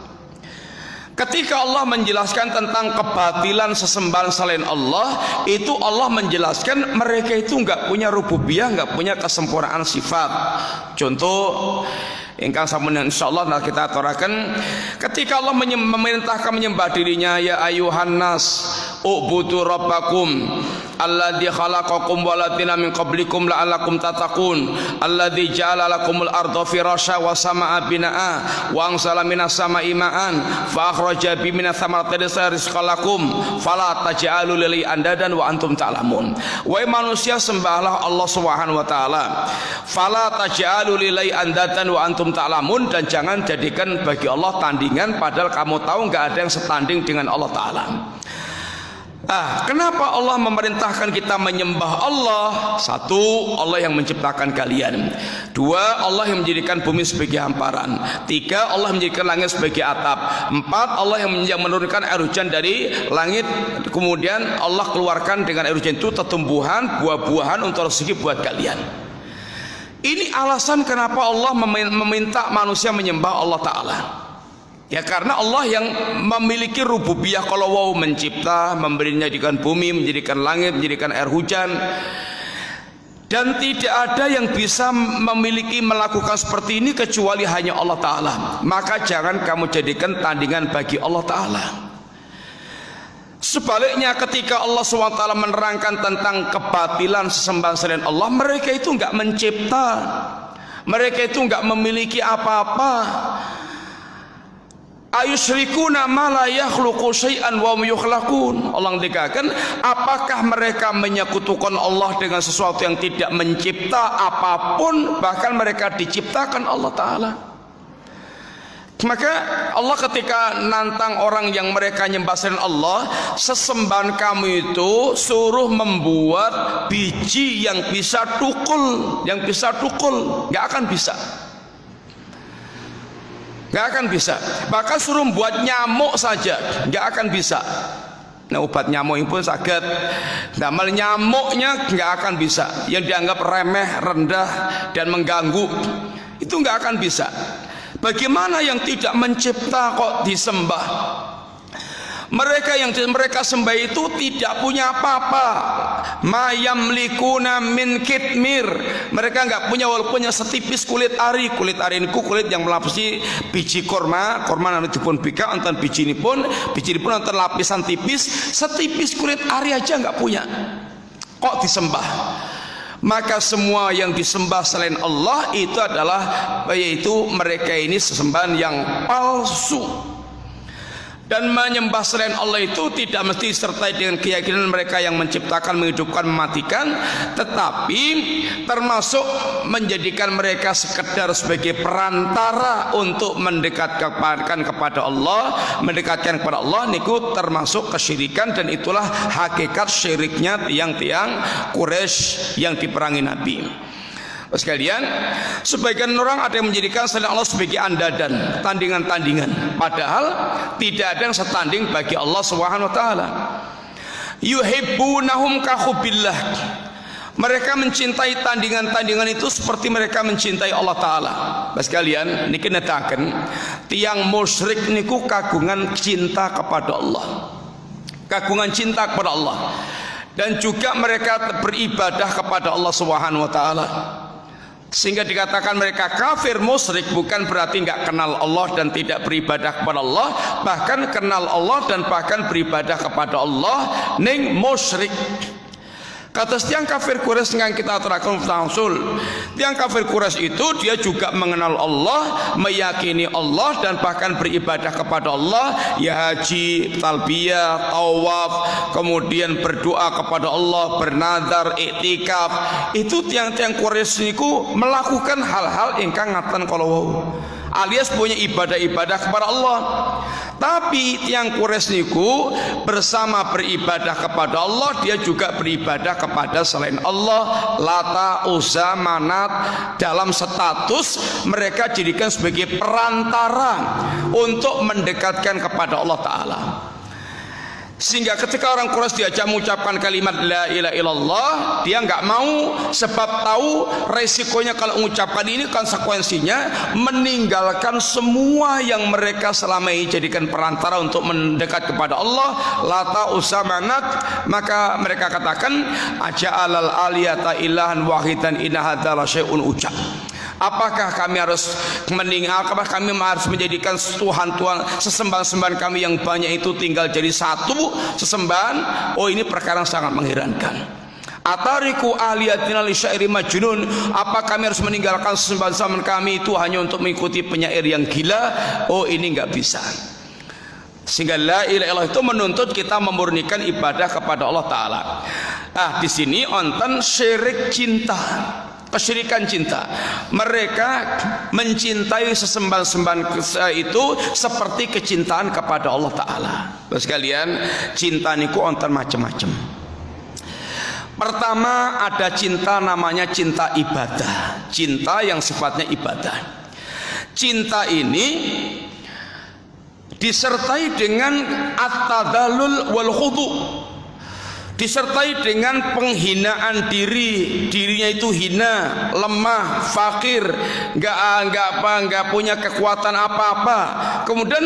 Ketika Allah menjelaskan tentang kebatilan sesembahan selain Allah, itu Allah menjelaskan mereka itu nggak punya rububiyah, nggak punya kesempurnaan sifat. Contoh, ingkang sampun insyaallah kita aturaken, ketika Allah memerintahkan menyembah dirinya, ya ayuhan nas ubudu rabbakum alladzi khalaqakum walatina min qablikum la'allakum tattaqun alladzi ja'ala lakumul arda firasya was samaa binaa wa anzala minas samaa'i ma'an fa akhraja bi minas thamarati rizqalakum fala taj'alu lillahi andadan wa antum ta'lamun. Wahai manusia, sembahlah Allah Subhanahu wa taala, fala taj'alu lillahi andadan wa antum ta'lamun, dan jangan jadikan bagi Allah tandingan padahal kamu tahu enggak ada yang setanding dengan Allah Ta'ala. Kenapa Allah memerintahkan kita menyembah Allah? Satu, Allah yang menciptakan kalian. Dua, Allah yang menjadikan bumi sebagai hamparan. Tiga, Allah menjadikan langit sebagai atap. Empat, Allah yang menurunkan air hujan dari langit. Kemudian Allah keluarkan dengan air hujan itu tumbuhan, buah-buahan untuk rezeki buat kalian. Ini alasan kenapa Allah meminta manusia menyembah Allah Ta'ala. Ya karena Allah yang memiliki rububiyah, kalau wow mencipta, menjadikan bumi, menjadikan langit, menjadikan air hujan. Dan tidak ada yang bisa melakukan seperti ini kecuali hanya Allah Ta'ala. Maka jangan kamu jadikan tandingan bagi Allah Ta'ala. Sebaliknya, ketika Allah SWT menerangkan tentang kebatilan sesembahan selain Allah, mereka itu enggak mencipta, mereka itu enggak memiliki apa-apa. Ayusyrikuna ma la yakhluqu syai'an wa hum yukhlaqun. Allah mengatakan, apakah mereka menyekutukan Allah dengan sesuatu yang tidak mencipta apapun, bahkan mereka diciptakan Allah Ta'ala. Maka Allah ketika nantang orang yang mereka nyembah selain Allah, sesembahan kamu itu suruh membuat biji yang bisa tukul, nggak akan bisa. Nggak akan bisa. Bahkan suruh buat nyamuk saja nggak akan bisa. Nah, obat nyamuk pun sakit, damel nyamuknya nggak akan bisa. Yang dianggap remeh, rendah dan mengganggu itu nggak akan bisa. Bagaimana yang tidak mencipta kok disembah? Mereka yang mereka sembah itu tidak punya apa-apa. Ma yamlikuna min kitmir. Mereka enggak punya walaupun setipis kulit ari. Kulit ari niku kulit yang melapisi biji korma. Korma nanti pun bika antan biji ini pun antan lapisan tipis. Setipis kulit ari aja enggak punya. Kok disembah? Maka semua yang disembah selain Allah itu adalah yaitu mereka ini sesembahan yang palsu. Dan menyembah selain Allah itu tidak mesti disertai dengan keyakinan mereka yang menciptakan, menghidupkan, mematikan, tetapi termasuk menjadikan mereka sekedar sebagai perantara untuk mendekatkan kepada Allah, niku termasuk kesyirikan, dan itulah hakikat syiriknya tiang-tiang Quraisy yang diperangi Nabi. Sekalian, sebagian orang ada yang menjadikan selain Allah sebagai andadan, tandingan-tandingan, padahal tidak ada yang setanding bagi Allah Subhanahu wa taala. Yuhibbunahum ka hubbillah. Mereka mencintai tandingan-tandingan itu seperti mereka mencintai Allah taala. Sekalian, niki netaken tiang musyrik niku kagungan cinta kepada Allah. Kagungan cinta kepada Allah. Dan juga mereka beribadah kepada Allah Subhanahu wa taala. Sehingga dikatakan mereka kafir musyrik bukan berarti enggak kenal Allah dan tidak beribadah kepada Allah, bahkan kenal Allah dan bahkan beribadah kepada Allah ning musyrik. Kata tiang kafir Quraisy yang kita aturakan tausul, tiang kafir Quraisy itu dia juga mengenal Allah, meyakini Allah dan bahkan beribadah kepada Allah, ya haji, talbiyah, tawaf, kemudian berdoa kepada Allah, bernazar, iktikaf. Itu tiang-tiang Quraisy niku melakukan hal-hal ingkang ngaten kala wau, alias punya ibadah-ibadah kepada Allah. Tapi tiang Quraisy niku bersama beribadah kepada Allah, dia juga beribadah kepada selain Allah, Lata, Uzza, Manat, dalam status mereka jadikan sebagai perantara untuk mendekatkan kepada Allah Ta'ala. Sehingga ketika orang Quraisy diajak mengucapkan kalimat la ilaha illallah, dia enggak mau, sebab tahu resikonya kalau mengucapkan ini, konsekuensinya meninggalkan semua yang mereka selama ini jadikan perantara untuk mendekat kepada Allah, Lata, Uzza, Manat. Maka mereka katakan aja'alal aliyata ilahan wahidan inna hadza la syai'un ujab. Apakah kami harus apakah kami harus menjadikan Tuhan sesembahan-sembahan kami yang banyak itu tinggal jadi satu sesembahan? Oh, ini perkara yang sangat mengherankan. Atariku aliyatina li syairi majnun. Apa kami harus meninggalkan sesembahan-sembahan kami itu hanya untuk mengikuti penyair yang gila? Oh, ini enggak bisa. Sehingga la ilaha illallah itu menuntut kita memurnikan ibadah kepada Allah Ta'ala. Di sini onten syirik cinta, kesyirikan cinta. Mereka mencintai sesembahan-sembahan itu seperti kecintaan kepada Allah Ta'ala. Terus sekalian, cinta niku onten macam-macam. Pertama, ada cinta namanya cinta ibadah, cinta yang sifatnya ibadah. Cinta ini disertai dengan at-tadallul wal khudu', disertai dengan penghinaan dirinya itu hina, lemah, fakir, enggak punya kekuatan apa-apa. Kemudian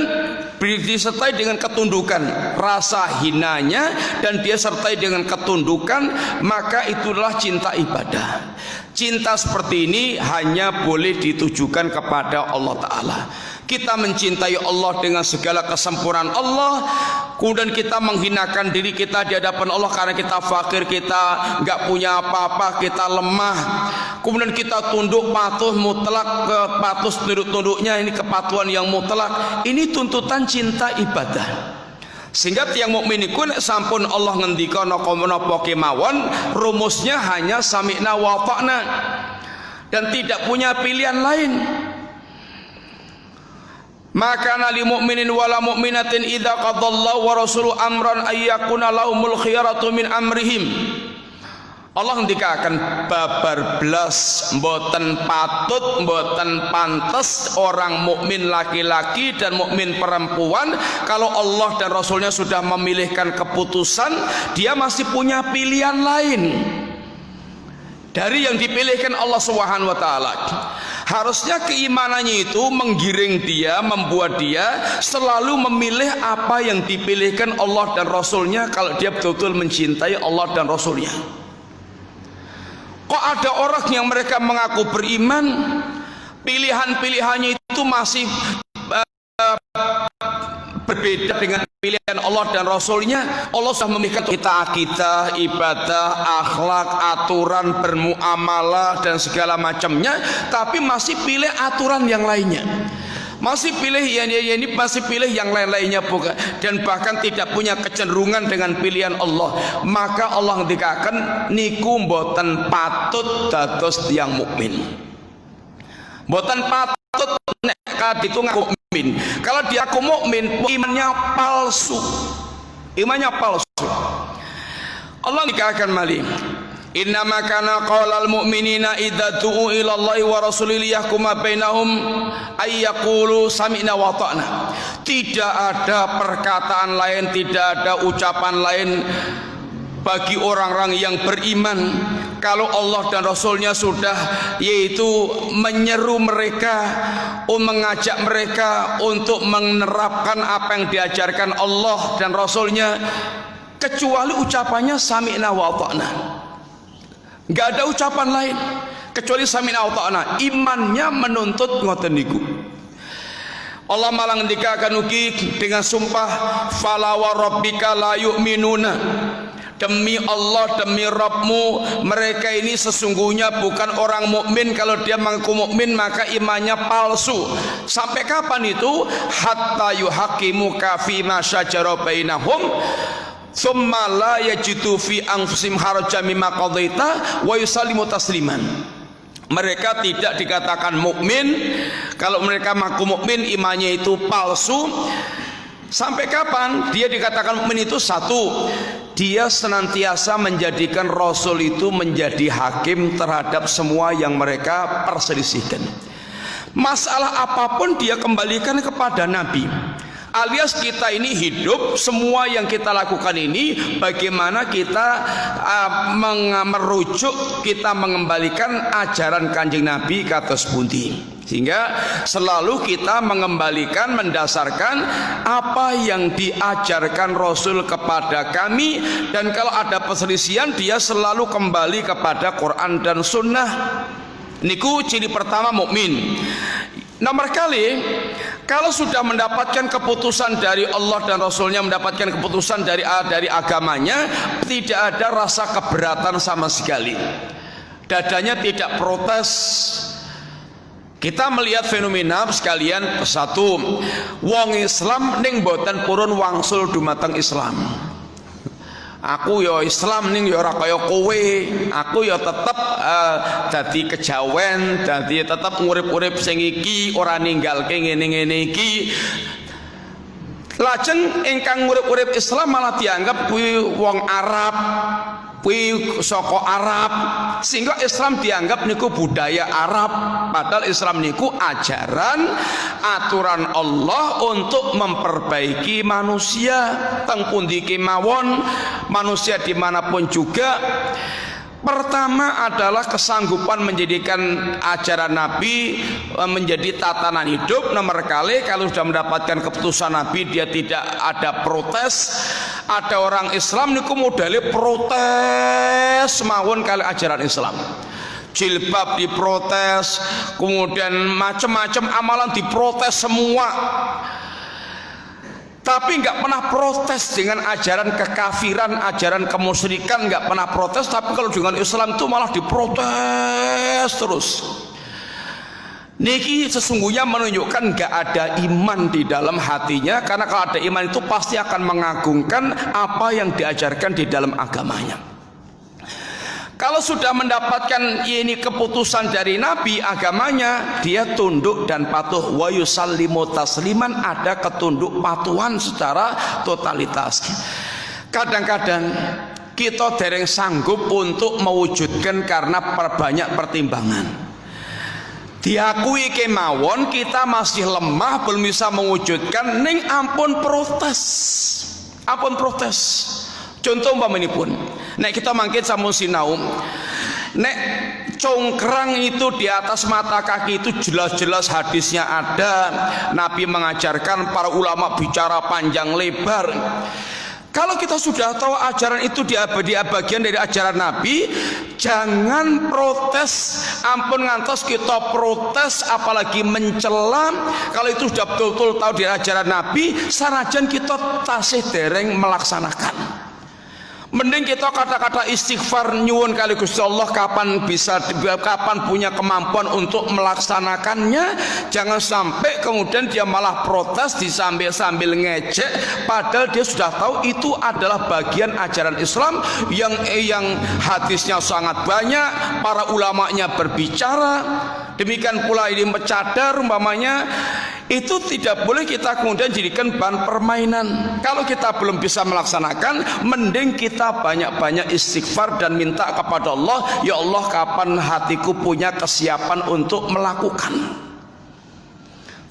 disertai dengan ketundukan, rasa hinanya, dan dia sertai dengan ketundukan. Maka itulah cinta ibadah. Cinta seperti ini hanya boleh ditujukan kepada Allah Ta'ala. Kita mencintai Allah dengan segala kesempurnaan Allah, kemudian kita menghinakan diri kita di hadapan Allah karena kita fakir, kita nggak punya apa-apa, kita lemah. Kemudian kita tunduk patuh mutlak, patuh tunduk-tunduknya ini kepatuhan yang mutlak. Ini tuntutan cinta ibadah. Sehingga tiang mukmin iku nek sampun Allah ngendika napa kemawon, rumusnya hanya sami'na wa ata'na, dan tidak punya pilihan lain. Maka nali mu'minin wala mu'minatin idza qadallahu wa rasuluhu amran ayyakuna lahumul khiyaratu min amrihim. Allah ngendikaken babar blas mboten patut, mboten pantes orang mukmin laki-laki dan mukmin perempuan kalau Allah dan Rasulnya sudah memilihkan keputusan, dia masih punya pilihan lain dari yang dipilihkan Allah Subhanahu wa taala. Harusnya keimanannya itu menggiring dia, membuat dia selalu memilih apa yang dipilihkan Allah dan Rasulnya kalau dia betul-betul mencintai Allah dan Rasulnya. Kok ada orang yang mereka mengaku beriman, pilihan-pilihannya itu masih berbeda dengan pilihan Allah dan Rasulnya. Allah sudah memberikan kita akidah, ibadah, akhlak, aturan, bermuamalah dan segala macamnya, tapi masih pilih aturan yang lainnya, masih pilih ini, masih pilih yang lain-lainnya, bukan, dan bahkan tidak punya kecenderungan dengan pilihan Allah. Maka Allah ngendikaken niku mboten patut dados tiyang mukmin. Mboten patut nek kaditu ngaku mukmin. Kalau dia aku mukmin, imannya palsu. Imannya palsu. Allah ngendikaken malih, innama kana qaulal mu'minina idza du'u ila Allahi wa rasulihi yahkuma bainahum ay yaqulu sami'na wa ata'na. Tidak ada perkataan lain, tidak ada ucapan lain bagi orang-orang yang beriman kalau Allah dan Rasulnya sudah yaitu menyeru mereka, mengajak mereka untuk menerapkan apa yang diajarkan Allah dan Rasulnya, kecuali ucapannya sami'na wa ata'na. Enggak ada ucapan lain kecuali sami'na wa ta'na. Imannya menuntut ngoten niku. Allah malah ngendikaken ugi dengan sumpah, fala wa rabbika la yu'minuna. Demi Allah, demi Rabbmu, mereka ini sesungguhnya bukan orang mukmin. Kalau dia mengaku mukmin maka imannya palsu. Sampai kapan itu? Hatta yuhaqimuka fi ma syajara bainahum tsumma la yajidu fi anfusihim harajan mimma qadaita wa yusallimu tasliman. Mereka tidak dikatakan mukmin kalau mereka mengaku mukmin, imannya itu palsu. Sampai kapan dia dikatakan mukmin itu? Satu, dia senantiasa menjadikan Rasul itu menjadi hakim terhadap semua yang mereka perselisihkan. Masalah apapun dia kembalikan kepada Nabi. Alias kita ini hidup, semua yang kita lakukan ini bagaimana kita merujuk, kita mengembalikan ajaran Kanjeng Nabi kados pundi. Sehingga selalu kita mengembalikan, mendasarkan apa yang diajarkan Rasul kepada kami. Dan kalau ada perselisihan, dia selalu kembali kepada Quran dan Sunnah. Niku ciri pertama mukmin. Nomor kali, kalau sudah mendapatkan keputusan dari Allah dan Rasulnya, mendapatkan keputusan dari agamanya, tidak ada rasa keberatan sama sekali. Dadanya tidak protes. Kita melihat fenomena sekalian, satu, wong Islam ning boten purun wangsul dumateng Islam. Aku ya Islam ning ya ora kaya kowe. Aku ya tetep dadi kejawen, dadi tetep ngurip-urip sing iki, ora ninggalke ngene-ngene iki. Lajeng ingkang ngurip-urip Islam malah dianggap kuwi wong Arab, kuwi saka Arab, sehingga Islam dianggap niku budaya Arab. Padahal Islam niku ajaran, aturan Allah untuk memperbaiki manusia teng pundi kemawon, manusia dimanapun juga. Pertama adalah kesanggupan menjadikan ajaran Nabi menjadi tatanan hidup. Nomor kali kalau sudah mendapatkan keputusan Nabi, dia tidak ada protes. Ada orang Islam niku modalnya protes mawon kali ajaran Islam. Jilbab diprotes, kemudian macam-macam amalan diprotes semua. Tapi nggak pernah protes dengan ajaran kekafiran, ajaran kemusyrikan, nggak pernah protes. Tapi kalau dengan Islam itu malah diprotes terus. Niki sesungguhnya menunjukkan nggak ada iman di dalam hatinya. Karena kalau ada iman itu pasti akan mengagungkan apa yang diajarkan di dalam agamanya. Kalau sudah mendapatkan ini keputusan dari Nabi agamanya, dia tunduk dan patuh. Wa yusallimu tasliman, ada ketunduk patuhan secara totalitas. Kadang-kadang kita dereng sanggup untuk mewujudkan karena banyak pertimbangan. Diakui kemawon kita masih lemah, belum bisa mewujudkan, ning ampun protes. Ampun protes. Contoh umpamanya pun, nek kita mangkit sampun sinau, Nek congkrang itu di atas mata kaki itu jelas-jelas hadisnya ada. Nabi mengajarkan, para ulama bicara panjang lebar. Kalau kita sudah tahu ajaran itu dia bagian dari ajaran Nabi, jangan protes. Ampun ngantos kita protes apalagi mencela. Kalau itu sudah betul-betul tahu di ajaran Nabi, sanajan kita tasih dereng melaksanakan. Mending kita kata-kata istighfar nyuwun kali Gusti Allah kapan punya kemampuan untuk melaksanakannya. Jangan sampai kemudian dia malah protes sambil ngejek, padahal dia sudah tahu itu adalah bagian ajaran Islam yang hadisnya sangat banyak, para ulamanya berbicara. Demikian pula ini cadar umpamanya, itu tidak boleh kita kemudian jadikan bahan permainan. Kalau kita belum bisa melaksanakan, mending kita banyak-banyak istighfar dan minta kepada Allah, ya Allah kapan hatiku punya kesiapan untuk melakukan.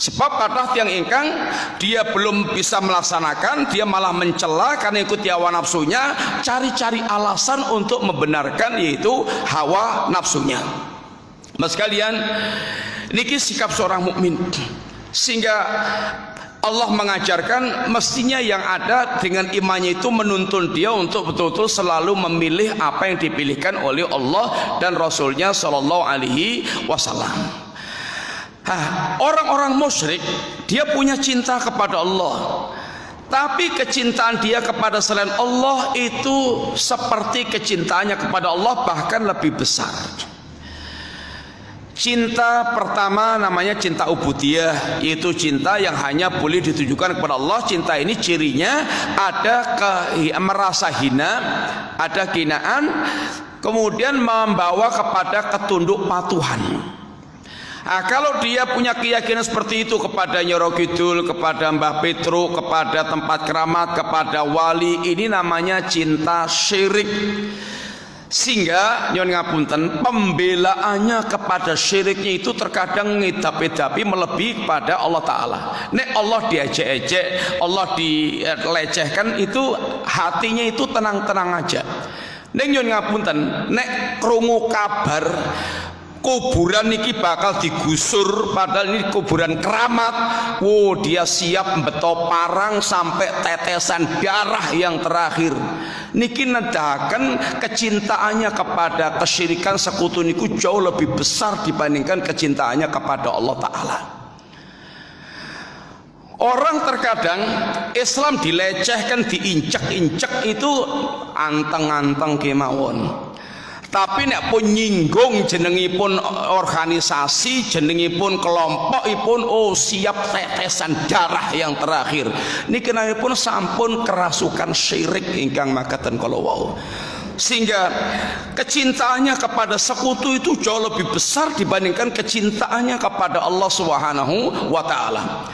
Sebab kata tiang ingkang dia belum bisa melaksanakan, dia malah mencela karena ikuti hawa nafsunya, cari-cari alasan untuk membenarkan, yaitu hawa nafsunya. Mas kalian, niki sikap seorang mukmin. Sehingga Allah mengajarkan mestinya yang ada dengan imannya itu menuntun dia untuk betul-betul selalu memilih apa yang dipilihkan oleh Allah dan Rasulnya Shallallahu Alaihi Wasallam. Orang-orang musyrik dia punya cinta kepada Allah, tapi kecintaan dia kepada selain Allah itu seperti kecintaannya kepada Allah, bahkan lebih besar. Cinta pertama namanya cinta ubudiyah, yaitu cinta yang hanya boleh ditujukan kepada Allah. Cinta ini cirinya ada merasa hina, ada kehinaan, kemudian membawa kepada ketunduk patuhan. Kalau dia punya keyakinan seperti itu kepada Nyoro Kidul, kepada Mbah Petro, kepada tempat keramat, kepada wali, ini namanya cinta syirik. Sehingga nyon ngapunten, pembelaannya kepada syiriknya itu terkadang ngidap-idapi melebihi kepada Allah Ta'ala. Nek Allah diejek-ejek, Allah dilecehkan, itu hatinya itu tenang-tenang aja. Nek nyon ngapunten, nek krungu kabar kuburan niki bakal digusur, padahal ini kuburan keramat, dia siap beto parang sampai tetesan darah yang terakhir. Niki nedahaken kecintaannya kepada kesyirikan sekutu niku jauh lebih besar dibandingkan kecintaannya kepada Allah Ta'ala. Orang terkadang Islam dilecehkan, diinjak-injak itu anteng-anteng kemawon. Tapi nek pun nyinggung jenengipun organisasi, jenengipun kelompokipun, siap tetesan darah yang terakhir. Niki pun sampun kerasukan syirik ingkang makaten kala wau. Sehingga kecintaannya kepada sekutu itu jauh lebih besar dibandingkan kecintaannya kepada Allah Subhanahu wa Ta'ala.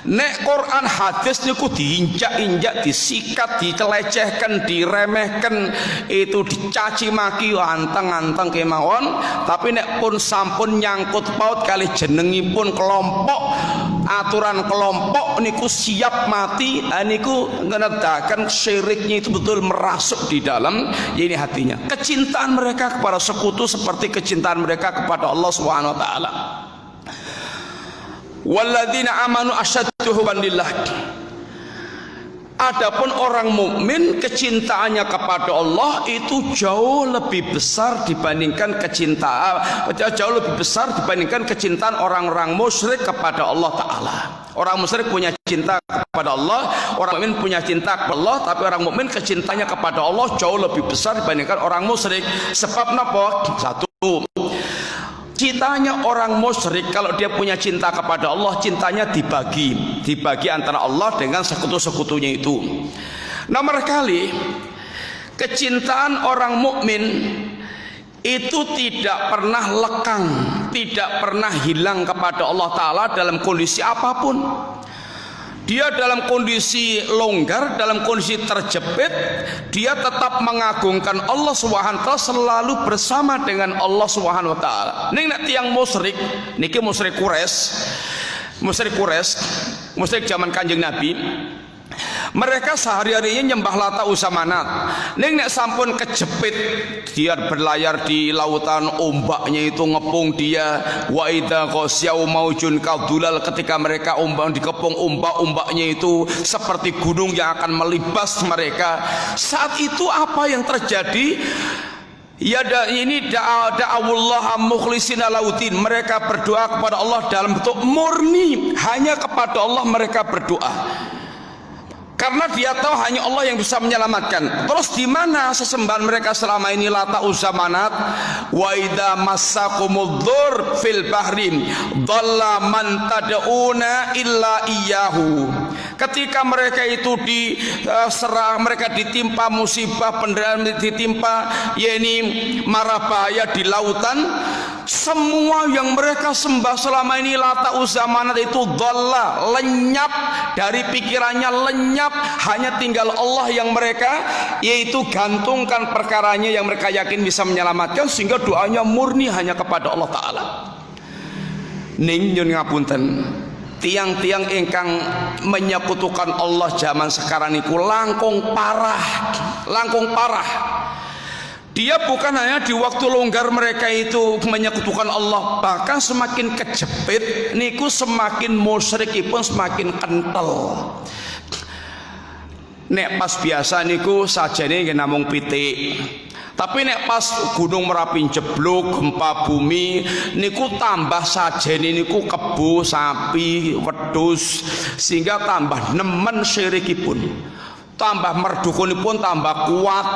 Nek Quran hadis niku diinjak-injak, disikat, dicelecehkan, diremehkan, itu dicaci maki anteng-anteng kemawon. Tapi nek pun sampun nyangkut paut kali jenengipun kelompok, aturan kelompok niku siap mati, niku ngenedakan syiriknya itu betul merasuk di dalam ini hatinya. Kecintaan mereka kepada sekutu seperti kecintaan mereka kepada Allah Subhanahu wa Ta'ala. Walladzina amanu asyaddu hubban lillah. Adapun orang mukmin kecintaannya kepada Allah itu jauh lebih besar dibandingkan kecintaan orang-orang musyrik kepada Allah Ta'ala. Orang musyrik punya cinta kepada Allah, orang mukmin punya cinta kepada Allah, tapi orang mukmin kecintanya kepada Allah jauh lebih besar dibandingkan orang musyrik. Sebab napa? Satu, cintanya orang musyrik kalau dia punya cinta kepada Allah, cintanya dibagi antara Allah dengan sekutu-sekutunya itu. Nomor kali, kecintaan orang mukmin itu tidak pernah lekang, tidak pernah hilang kepada Allah Ta'ala dalam kondisi apapun. Dia dalam kondisi longgar, dalam kondisi terjepit, dia tetap mengagungkan Allah Subhanahu wa Ta'ala, selalu bersama dengan Allah Subhanahu wa Ta'ala. Ning nek tiyang musyrik niki, musyrik Quraisy zaman Kanjeng Nabi, Mereka sehari-harinya nyembah Lata Uzza Manat. Ning nek sampun kejepit dia berlayar di lautan, ombaknya itu ngepung dia. Wa idza ghasyau maujun kadulal, ketika mereka dikepung ombak-ombaknya itu seperti gunung yang akan melibas mereka. Saat itu apa yang terjadi? Ya ini da'awullah mukhlishina lauddin, mereka berdoa kepada Allah dalam bentuk murni, hanya kepada Allah mereka berdoa. Karena dia tahu hanya Allah yang bisa menyelamatkan. Terus di mana sesembahan mereka selama ini? Lata Uzza Manat. Wa idza massakumudz-dzur fil bahri dhalla man tad'una illa iyyahu. Ketika mereka itu diserang, mereka ditimpa musibah, penderitaan, ditimpa mara bahaya di lautan, semua yang mereka sembah selama ini Lata Uzza Manat itu dhalla, lenyap dari pikirannya, lenyap, hanya tinggal Allah yang mereka yaitu gantungkan perkaranya yang mereka yakin bisa menyelamatkan, sehingga doanya murni hanya kepada Allah Ta'ala. Ning nyun ngapunten, tiang-tiang ingkang menyekutukan Allah zaman sekarang niku langkung parah. Dia bukan hanya di waktu longgar mereka itu menyekutukan Allah, bahkan semakin kejepit niku semakin musyrikipun semakin kental. Nek pas biasa niku sajane nggih namung pitik. Tapi nek pas Gunung Merapi jeblok, gempa bumi niku tambah sajene niku kebo, sapi, wedhus, sehingga tambah nemen syirikipun. Tambah merdukunipun tambah kuat.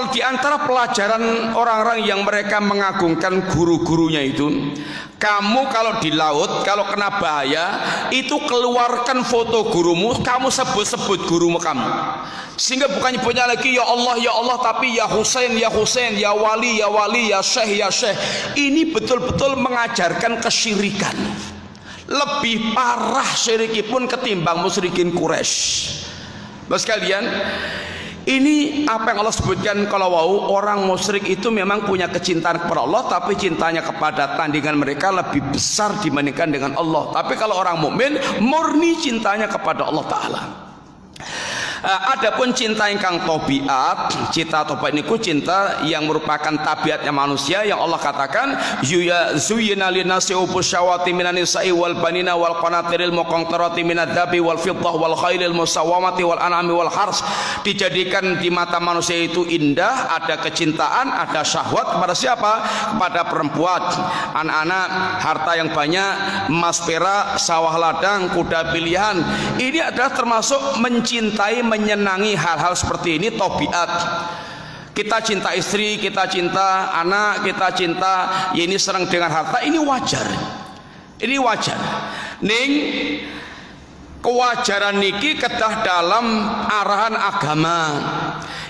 Di antara pelajaran orang-orang yang mereka mengagungkan guru-gurunya itu, kamu kalau di laut, kalau kena bahaya, itu keluarkan foto gurumu, kamu sebut-sebut gurumu kamu. Sehingga bukan nyebutnya lagi ya Allah, tapi ya Husain, ya Wali, ya Syekh, ya Syekh. Ini betul-betul mengajarkan kesyirikan. Lebih parah syirikipun ketimbang musyrikin Quraisy. Mas kalian, ini apa yang Allah sebutkan kalau orang musyrik itu memang punya kecintaan kepada Allah, tapi cintanya kepada tandingan mereka lebih besar dibandingkan dengan Allah. Tapi kalau orang mukmin murni cintanya kepada Allah Ta'ala. Adapun cinta ingkang tabiat, cinta tabiat niku cinta yang merupakan tabiatnya manusia, yang Allah katakan zuyyina linnasi hubbush syahawati minan nisa'i wal banina wal qanatiril muqantarati minadz dzahabi wal fiddah wal khailil musawwamati wal an'ami wal hars. Dijadikan di mata manusia itu indah, ada kecintaan, ada syahwat kepada siapa? Kepada perempuan, anak-anak, harta yang banyak, emas perak, sawah ladang, kuda pilihan. Ini adalah termasuk mencintai, menyenangi hal-hal seperti ini, tabiat. Kita cinta istri, kita cinta anak, kita cinta ini senang dengan harta, ini wajar. Ini wajar. Ning kewajaran niki kedah dalam arahan agama.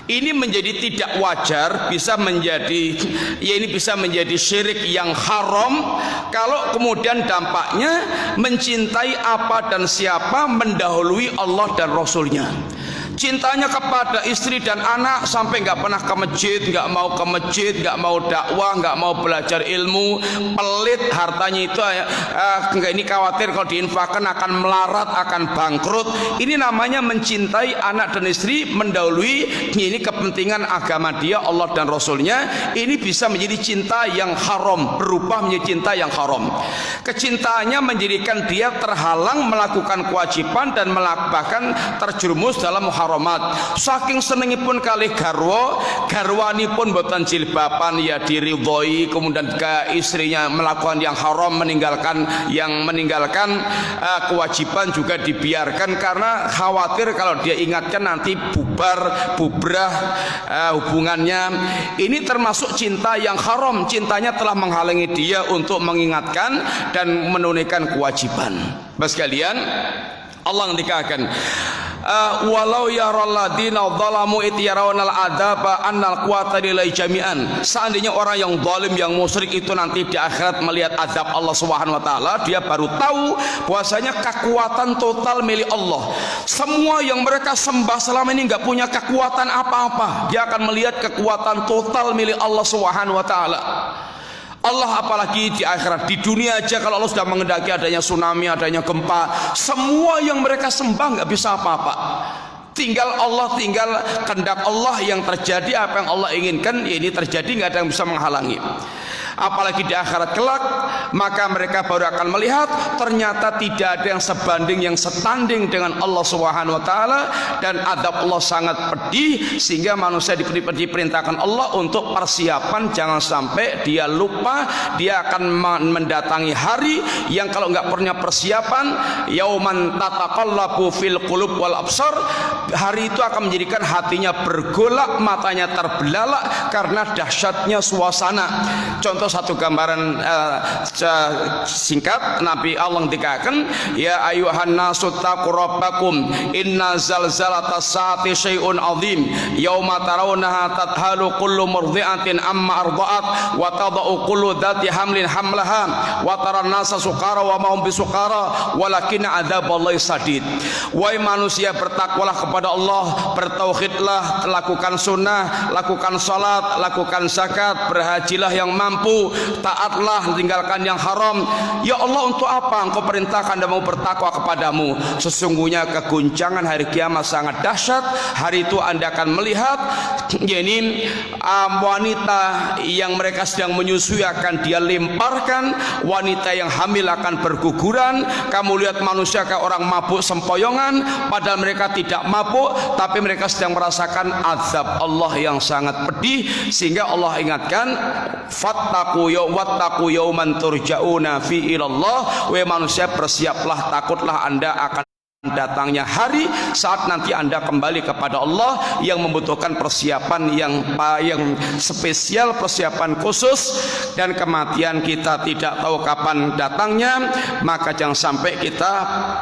Ini menjadi tidak wajar, bisa menjadi bisa menjadi syirik yang haram kalau kemudian dampaknya mencintai apa dan siapa mendahului Allah dan Rasulnya. Cintanya kepada istri dan anak sampai nggak pernah ke masjid, nggak mau ke masjid, nggak mau dakwah, nggak mau belajar ilmu, pelit hartanya itu, ini khawatir kalau diinfakkan akan melarat, akan bangkrut. Ini namanya mencintai anak dan istri mendahului ini kepentingan agama dia, Allah dan Rasulnya. Ini bisa menjadi cinta yang haram, berubah menjadi cinta yang haram. Kecintaannya menjadikan dia terhalang melakukan kewajiban dan bahkan terjerumus dalam haramat. Saking senengipun kalih garwanipun boten jilbaban ya diridhoi, kemudian ke istrinya melakukan yang haram, meninggalkan kewajiban juga dibiarkan karena khawatir kalau dia ingatkan nanti bubrah hubungannya. Ini termasuk cinta yang haram. Cintanya telah menghalangi dia untuk mengingatkan dan menunaikan kewajiban. Bapak sekalian, Allah ngendikaken walau yaral ladina zalamu ityarawna al-adzaba annal quwwata lillahi jami'an. Seandainya orang yang zalim, yang musyrik itu nanti di akhirat melihat azab Allah Subhanahu wa taala, dia baru tahu bahwasanya kekuatan total milik Allah. Semua yang mereka sembah selama ini enggak punya kekuatan apa-apa. Dia akan melihat kekuatan total milik Allah Subhanahu wa taala. Allah apalagi di akhirat. Di dunia aja kalau Allah sudah mengendaki adanya tsunami, adanya gempa, semua yang mereka sembah nggak bisa apa-apa. Tinggal Allah, tinggal kehendak Allah yang terjadi. Apa yang Allah inginkan, ya ini terjadi, nggak ada yang bisa menghalangi. Apalagi di akhirat kelak, maka mereka baru akan melihat ternyata tidak ada yang sebanding, yang setanding dengan Allah Subhanahu wa taala, dan adab Allah sangat pedih, sehingga manusia diperintahkan Allah untuk persiapan, jangan sampai dia lupa. Dia akan mendatangi hari yang kalau nggak punya persiapan, yauman tataqallabu fil qulub wal absar, hari itu akan menjadikan hatinya bergolak, matanya terbelalak karena dahsyatnya suasana. Contoh satu gambaran singkat, Nabi Allah dikatakan, ya ayuhan nasu taqu rabbakum inna zalzalatas saati syai'un azim yauma tarawunaha tadhalu kullu murdi'atin amma arda'at wa tada'u kullu dhati hamlin hamlaha wa taran nasa sukara wa ma hum bisukara walakin adzaballahi sadid. Wahai manusia, bertakwalah kepada Allah, bertauhidlah, lakukan sunnah, lakukan salat, lakukan zakat, berhajilah yang mampu, taatlah, tinggalkan yang haram. Ya Allah, untuk apa Engkau perintahkan dan mau bertakwa kepadamu? Sesungguhnya keguncangan hari kiamat sangat dahsyat. Hari itu Anda akan melihat, yakni wanita yang mereka sedang menyusui akan dia lemparkan, wanita yang hamil akan berguguran. Kamu lihat manusia kayak orang mabuk sempoyongan, padahal mereka tidak mabuk, tapi mereka sedang merasakan azab Allah yang sangat pedih. Sehingga Allah ingatkan, wattaqu yauman turja'una fi ilallah. Wahai manusia, bersiaplah, takutlah Anda akan datangnya hari saat nanti Anda kembali kepada Allah, yang membutuhkan persiapan yang spesial, persiapan khusus. Dan kematian kita tidak tahu kapan datangnya, maka jangan sampai kita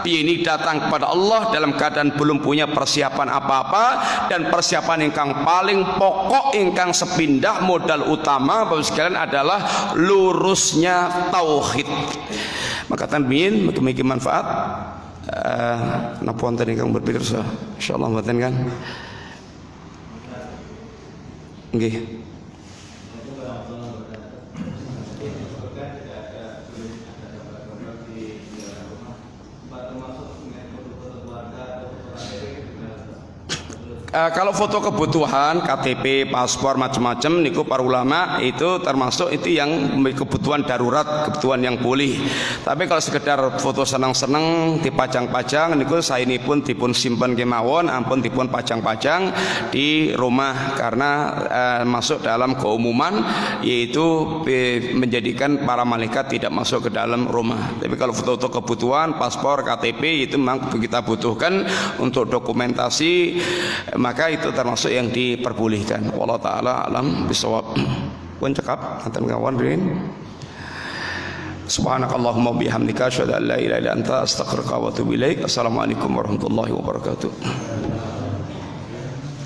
ini datang kepada Allah dalam keadaan belum punya persiapan apa-apa. Dan persiapan ingkang paling pokok, ingkang sepindah, modal utama Bapak sekalian adalah lurusnya tauhid. Maka tanbin memiliki manfaat. Napa wonten ingkang berpikir insyaallah mboten kan? Nggih. Kalau foto kebutuhan, KTP, paspor, macam-macam, niku para ulama itu termasuk itu yang kebutuhan darurat, kebutuhan yang boleh. Tapi kalau sekedar foto senang-senang dipajang-pajang, niku saya ini pun dipun simpen kemawon, ampun dipun pajang-pajang di rumah, karena masuk dalam keumuman, yaitu menjadikan para malaikat tidak masuk ke dalam rumah. Tapi kalau foto-foto kebutuhan, paspor, KTP itu memang kita butuhkan untuk dokumentasi, maka itu termasuk yang diperbolehkan. Wallahu taala alam bisawab. Pun cekap anten kawan rin. Subhanakallahumma bihamdika asyhadu an la ilaha illa anta astaghfiruka wa atubu ilaik. Assalamualaikum warahmatullahi wabarakatuh.